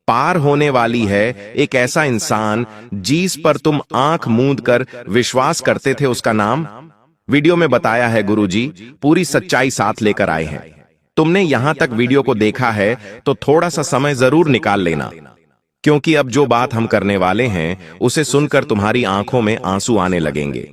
पार होने वाली है। एक ऐसा इंसान जिस पर तुम आंख मूंद कर विश्वास करते थे, उसका नाम वीडियो में बताया है। गुरुजी पूरी सच्चाई साथ लेकर आए हैं। तुमने यहां तक वीडियो को देखा है तो थोड़ा सा समय जरूर निकाल लेना, क्योंकि अब जो बात हम करने वाले हैं उसे सुनकर तुम्हारी आंखों में आंसू आने लगेंगे।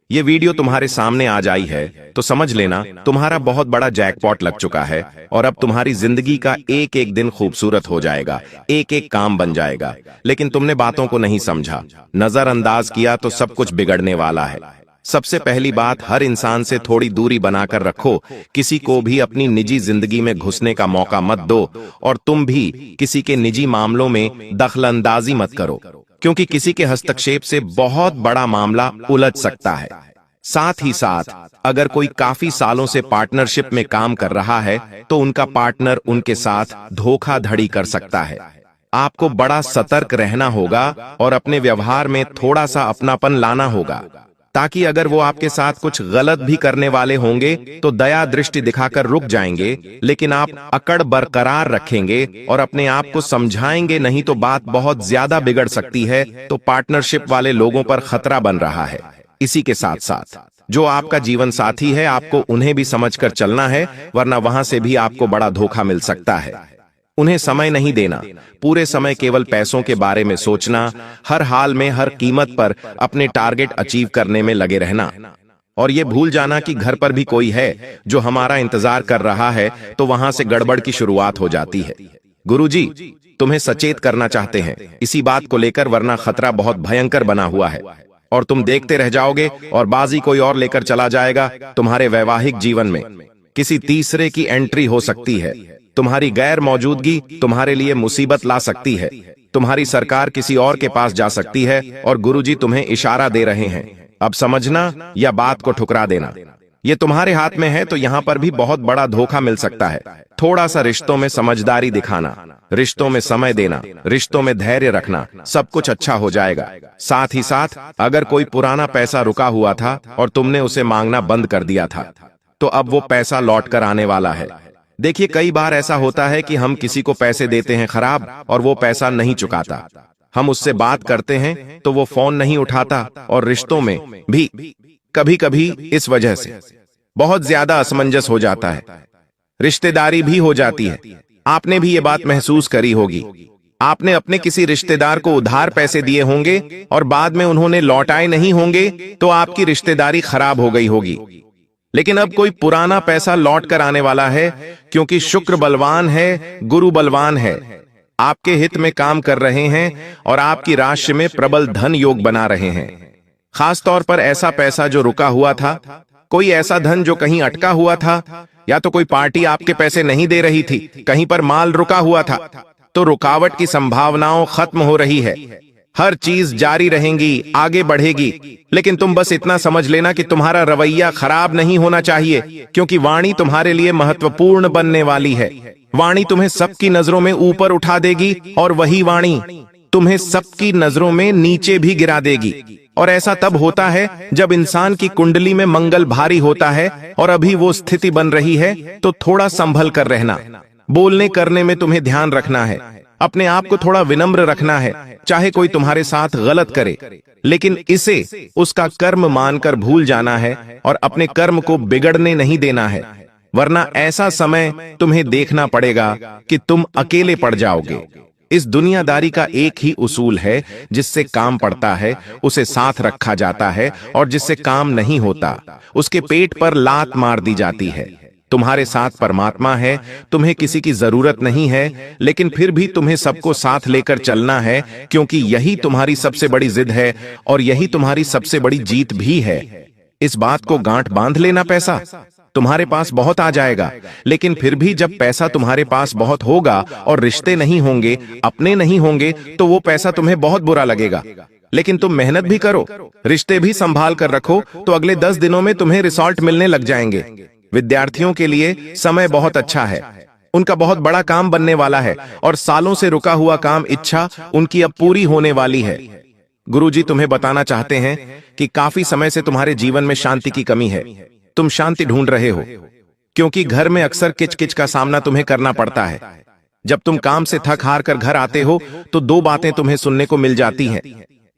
ये वीडियो तुम्हारे सामने आ जाई है तो समझ लेना तुम्हारा बहुत बड़ा जैकपॉट लग चुका है, और अब तुम्हारी जिंदगी का एक एक दिन खूबसूरत हो जाएगा, एक एक काम बन जाएगा। लेकिन तुमने बातों को नहीं समझा, नजरअंदाज किया, तो सब कुछ बिगड़ने वाला है। सबसे पहली बात, हर इंसान से थोड़ी दूरी बनाकर रखो। किसी को भी अपनी निजी जिंदगी में घुसने का मौका मत दो, और तुम भी किसी के निजी मामलों में दखलंदाजी मत करो, क्योंकि किसी के हस्तक्षेप से बहुत बड़ा मामला उलझ सकता है। साथ ही साथ अगर कोई काफी सालों से पार्टनरशिप में काम कर रहा है तो उनका पार्टनर उनके साथ धोखाधड़ी कर सकता है। आपको बड़ा सतर्क रहना होगा और अपने व्यवहार में थोड़ा सा अपनापन लाना होगा, ताकि अगर वो आपके साथ कुछ गलत भी करने वाले होंगे तो दया दृष्टि दिखाकर रुक जाएंगे, लेकिन आप अकड़ बरकरार रखेंगे और अपने आप को समझाएंगे, नहीं तो बात बहुत ज्यादा बिगड़ सकती है। तो पार्टनरशिप वाले लोगों पर खतरा बन रहा है। इसी के साथ साथ जो आपका जीवन साथी है, आपको उन्हें भी समझकर चलना है, वरना वहां से भी आपको बड़ा धोखा मिल सकता है। उन्हें समय नहीं देना, पूरे समय केवल पैसों के बारे में सोचना, हर हाल में हर कीमत पर अपने टारगेट अचीव करने में लगे रहना, और ये भूल जाना कि घर पर भी कोई है जो हमारा इंतजार कर रहा है, तो वहां से गड़बड़ की शुरुआत हो जाती है। गुरुजी तुम्हें सचेत करना चाहते हैं इसी बात को लेकर, वरना खतरा बहुत भयंकर बना हुआ है और तुम देखते रह जाओगे और बाजी कोई और लेकर चला जाएगा। तुम्हारे वैवाहिक जीवन में किसी तीसरे की एंट्री हो सकती है। तुम्हारी गैर मौजूदगी तुम्हारे लिए मुसीबत ला सकती है। तुम्हारी सरकार किसी और के पास जा सकती है और गुरुजी तुम्हें इशारा दे रहे हैं। अब समझना या बात को ठुकरा देना, ये तुम्हारे हाथ में है। तो यहां पर भी बहुत बड़ा धोखा मिल सकता है। थोड़ा सा रिश्तों में समझदारी दिखाना, रिश्तों में समय देना, रिश्तों में धैर्य रखना, सब कुछ अच्छा हो जाएगा। साथ ही साथ अगर कोई पुराना पैसा रुका हुआ था और तुमने उसे मांगना बंद कर दिया था, तो अब वो पैसा लौट कर आने वाला है। देखिए कई बार ऐसा होता है कि हम किसी को पैसे देते हैं खराब और वो पैसा नहीं चुकाता। हम उससे बात करते हैं तो वो फोन नहीं उठाता, और रिश्तों में भी कभी कभी इस वजह से बहुत ज्यादा असमंजस हो जाता है, रिश्तेदारी भी हो जाती है। आपने भी ये बात महसूस करी होगी। आपने अपने किसी रिश्तेदार को उधार पैसे दिए होंगे और बाद में उन्होंने लौटाए नहीं होंगे, तो आपकी रिश्तेदारी खराब हो गई होगी। लेकिन अब कोई पुराना पैसा लौट कर आने वाला है, क्योंकि शुक्र बलवान है, गुरु बलवान है, आपके हित में काम कर रहे हैं और आपकी राशि में प्रबल धन योग बना रहे हैं। खास तौर पर ऐसा पैसा जो रुका हुआ था, कोई ऐसा धन जो कहीं अटका हुआ था, या तो कोई पार्टी आपके पैसे नहीं दे रही थी, कहीं पर माल रुका हुआ था, तो रुकावट की संभावनाओं खत्म हो रही है। हर चीज जारी रहेंगी, आगे बढ़ेगी। लेकिन तुम बस इतना समझ लेना कि तुम्हारा रवैया खराब नहीं होना चाहिए, क्योंकि वाणी तुम्हारे लिए महत्वपूर्ण बनने वाली है। वाणी तुम्हें सबकी नजरों में ऊपर उठा देगी और वही वाणी तुम्हें सबकी नजरों में नीचे भी गिरा देगी। और ऐसा तब होता है जब इंसान की कुंडली में मंगल भारी होता है और अभी वो स्थिति बन रही है, तो थोड़ा संभल कर रहना। बोलने करने में तुम्हें ध्यान रखना है, अपने आप को थोड़ा विनम्र रखना है। चाहे कोई तुम्हारे साथ गलत करे, लेकिन इसे उसका कर्म मानकर भूल जाना है और अपने कर्म को बिगड़ने नहीं देना है, वरना ऐसा समय तुम्हें देखना पड़ेगा कि तुम अकेले पड़ जाओगे। इस दुनियादारी का एक ही उसूल है, जिससे काम पड़ता है उसे साथ रखा जाता है, और जिससे काम नहीं होता उसके पेट पर लात मार दी जाती है। तुम्हारे साथ परमात्मा है, तुम्हें किसी की जरूरत नहीं है, लेकिन फिर भी तुम्हें सबको साथ लेकर चलना है, क्योंकि यही तुम्हारी सबसे बड़ी जिद है और यही तुम्हारी सबसे बड़ी जीत भी है। इस बात को गांठ बांध लेना। पैसा तुम्हारे पास बहुत आ जाएगा, लेकिन फिर भी जब पैसा तुम्हारे पास बहुत होगा और रिश्ते नहीं होंगे, अपने नहीं होंगे, तो वो पैसा तुम्हें बहुत बुरा लगेगा। लेकिन तुम मेहनत भी करो, रिश्ते भी संभाल कर रखो, तो अगले 10 दिनों में तुम्हें रिजल्ट मिलने लग जाएंगे। विद्यार्थियों के लिए समय बहुत अच्छा है, उनका बहुत बड़ा काम बनने वाला है और सालों से रुका हुआ काम इच्छा उनकी अब पूरी होने वाली है। गुरुजी तुम्हें बताना चाहते हैं कि काफी समय से तुम्हारे जीवन में शांति की कमी है। तुम शांति ढूंढ रहे हो, क्योंकि घर में अक्सर किचकिच का सामना तुम्हें करना पड़ता है। जब तुम काम से थक हार कर घर आते हो, तो 2 बातें तुम्हें सुनने को मिल जाती हैं।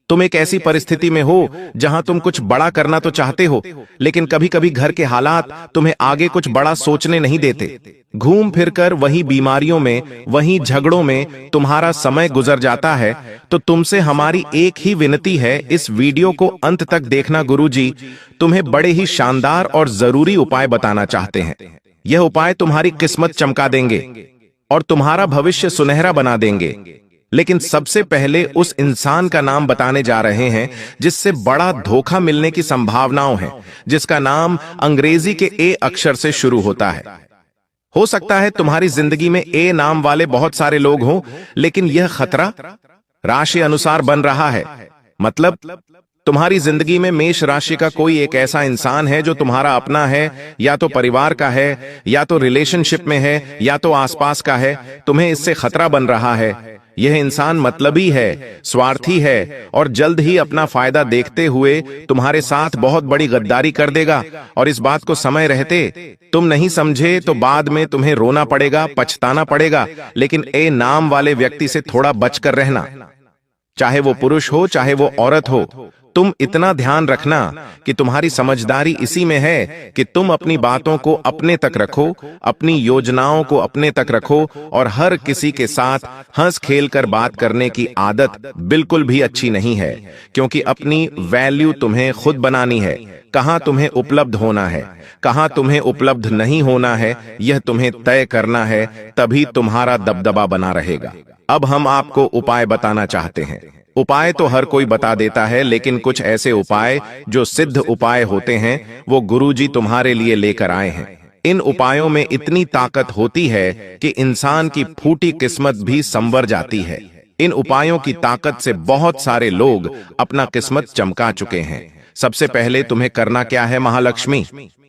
तुम एक ऐसी परिस्थिति में हो जहां तुम कुछ बड़ा करना तो चाहते हो, लेकिन कभी कभी घर के हालात तुम्हें आगे कुछ बड़ा सोचने नहीं देते। घूम फिरकर वही बीमारियों में, वही झगड़ों में तुम्हारा समय गुजर जाता है। तो तुमसे हमारी एक ही विनती है, इस वीडियो को अंत तक देखना। गुरुजी तुम्हें बड़े ही शानदार और जरूरी उपाय बताना चाहते हैं। यह उपाय तुम्हारी किस्मत चमका देंगे और तुम्हारा भविष्य सुनहरा बना देंगे। लेकिन सबसे पहले उस इंसान का नाम बताने जा रहे हैं जिससे बड़ा धोखा मिलने की संभावनाओं है, जिसका नाम अंग्रेजी के ए अक्षर से शुरू होता है। हो सकता है तुम्हारी जिंदगी में ए नाम वाले बहुत सारे लोग हों, लेकिन यह खतरा राशि अनुसार बन रहा है। मतलब तुम्हारी जिंदगी में मेष राशि का कोई एक ऐसा इंसान है जो तुम्हारा अपना है, या तो परिवार का है, या तो रिलेशनशिप में है, या तो आसपास का है। तुम्हें इससे खतरा बन रहा है। यह इंसान मतलबी है, स्वार्थी है और जल्द ही अपना फायदा देखते हुए तुम्हारे साथ बहुत बड़ी गद्दारी कर देगा। और इस बात को समय रहते तुम नहीं समझे तो बाद में तुम्हें रोना पड़ेगा, पछताना पड़ेगा। लेकिन ए नाम वाले व्यक्ति से थोड़ा बचकर रहना, चाहे वो पुरुष हो चाहे वो औरत हो। तुम इतना ध्यान रखना कि तुम्हारी समझदारी इसी में है कि तुम अपनी बातों को अपने तक रखो, अपनी योजनाओं को अपने तक रखो, और हर किसी के साथ हंस खेल कर बात करने की आदत बिल्कुल भी अच्छी नहीं है, क्योंकि अपनी वैल्यू तुम्हें खुद बनानी है। कहां तुम्हें उपलब्ध होना है, कहां तुम्हें उपलब्ध नहीं होना है, यह तुम्हें तय करना है, तभी तुम्हारा दबदबा बना रहेगा। अब हम आपको उपाय बताना चाहते हैं। उपाय तो हर कोई बता देता है, लेकिन कुछ ऐसे उपाय जो सिद्ध उपाय होते हैं, वो गुरुजी तुम्हारे लिए लेकर आए हैं। इन उपायों में इतनी ताकत होती है कि इंसान की फूटी किस्मत भी संवर जाती है। इन उपायों की ताकत से बहुत सारे लोग अपना किस्मत चमका चुके हैं। सबसे पहले तुम्हें करना क्या है? महालक्ष्मी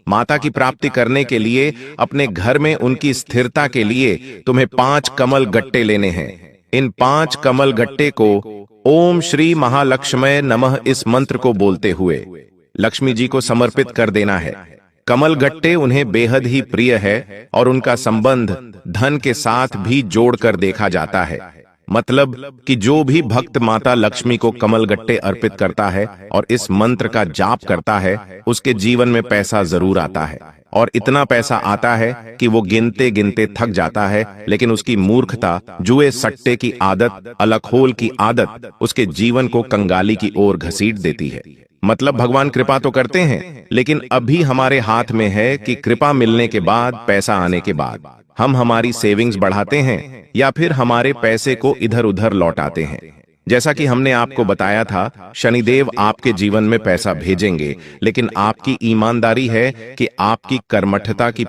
माता की प्राप्ति करने के लिए, अपने घर में उनकी स्थिरता के लिए तुम्हें 5 कमल गट्टे लेने हैं। इन 5 कमल गट्टे को ओम श्री महालक्ष्मय नमः इस मंत्र को बोलते हुए लक्ष्मी जी को समर्पित कर देना है। कमल गट्टे उन्हें बेहद ही प्रिय है और उनका संबंध धन के साथ भी जोड़कर देखा जाता है।
मतलब कि जो भी भक्त माता लक्ष्मी को कमल गट्टे अर्पित करता है और इस मंत्र का जाप करता है, उसके जीवन में पैसा जरूर आता है। और इतना पैसा आता है कि वो गिनते गिनते थक जाता है, लेकिन उसकी मूर्खता, जुए सट्टे की आदत, अलखोल की आदत उसके जीवन को कंगाली की ओर घसीट देती है। मतलब भगवान कृपा तो करते हैं, लेकिन अभी हमारे हाथ में है कि कृपा मिलने के बाद, पैसा आने के बाद हम हमारी सेविंग्स बढ़ाते हैं या फिर हमारे पैसे को इधर उधर लौटाते हैं। जैसा कि हमने आपको बताया था, शनिदेव आपके जीवन में पैसा भेजेंगे, लेकिन आपकी ईमानदारी है कि आपकी कर्मठता की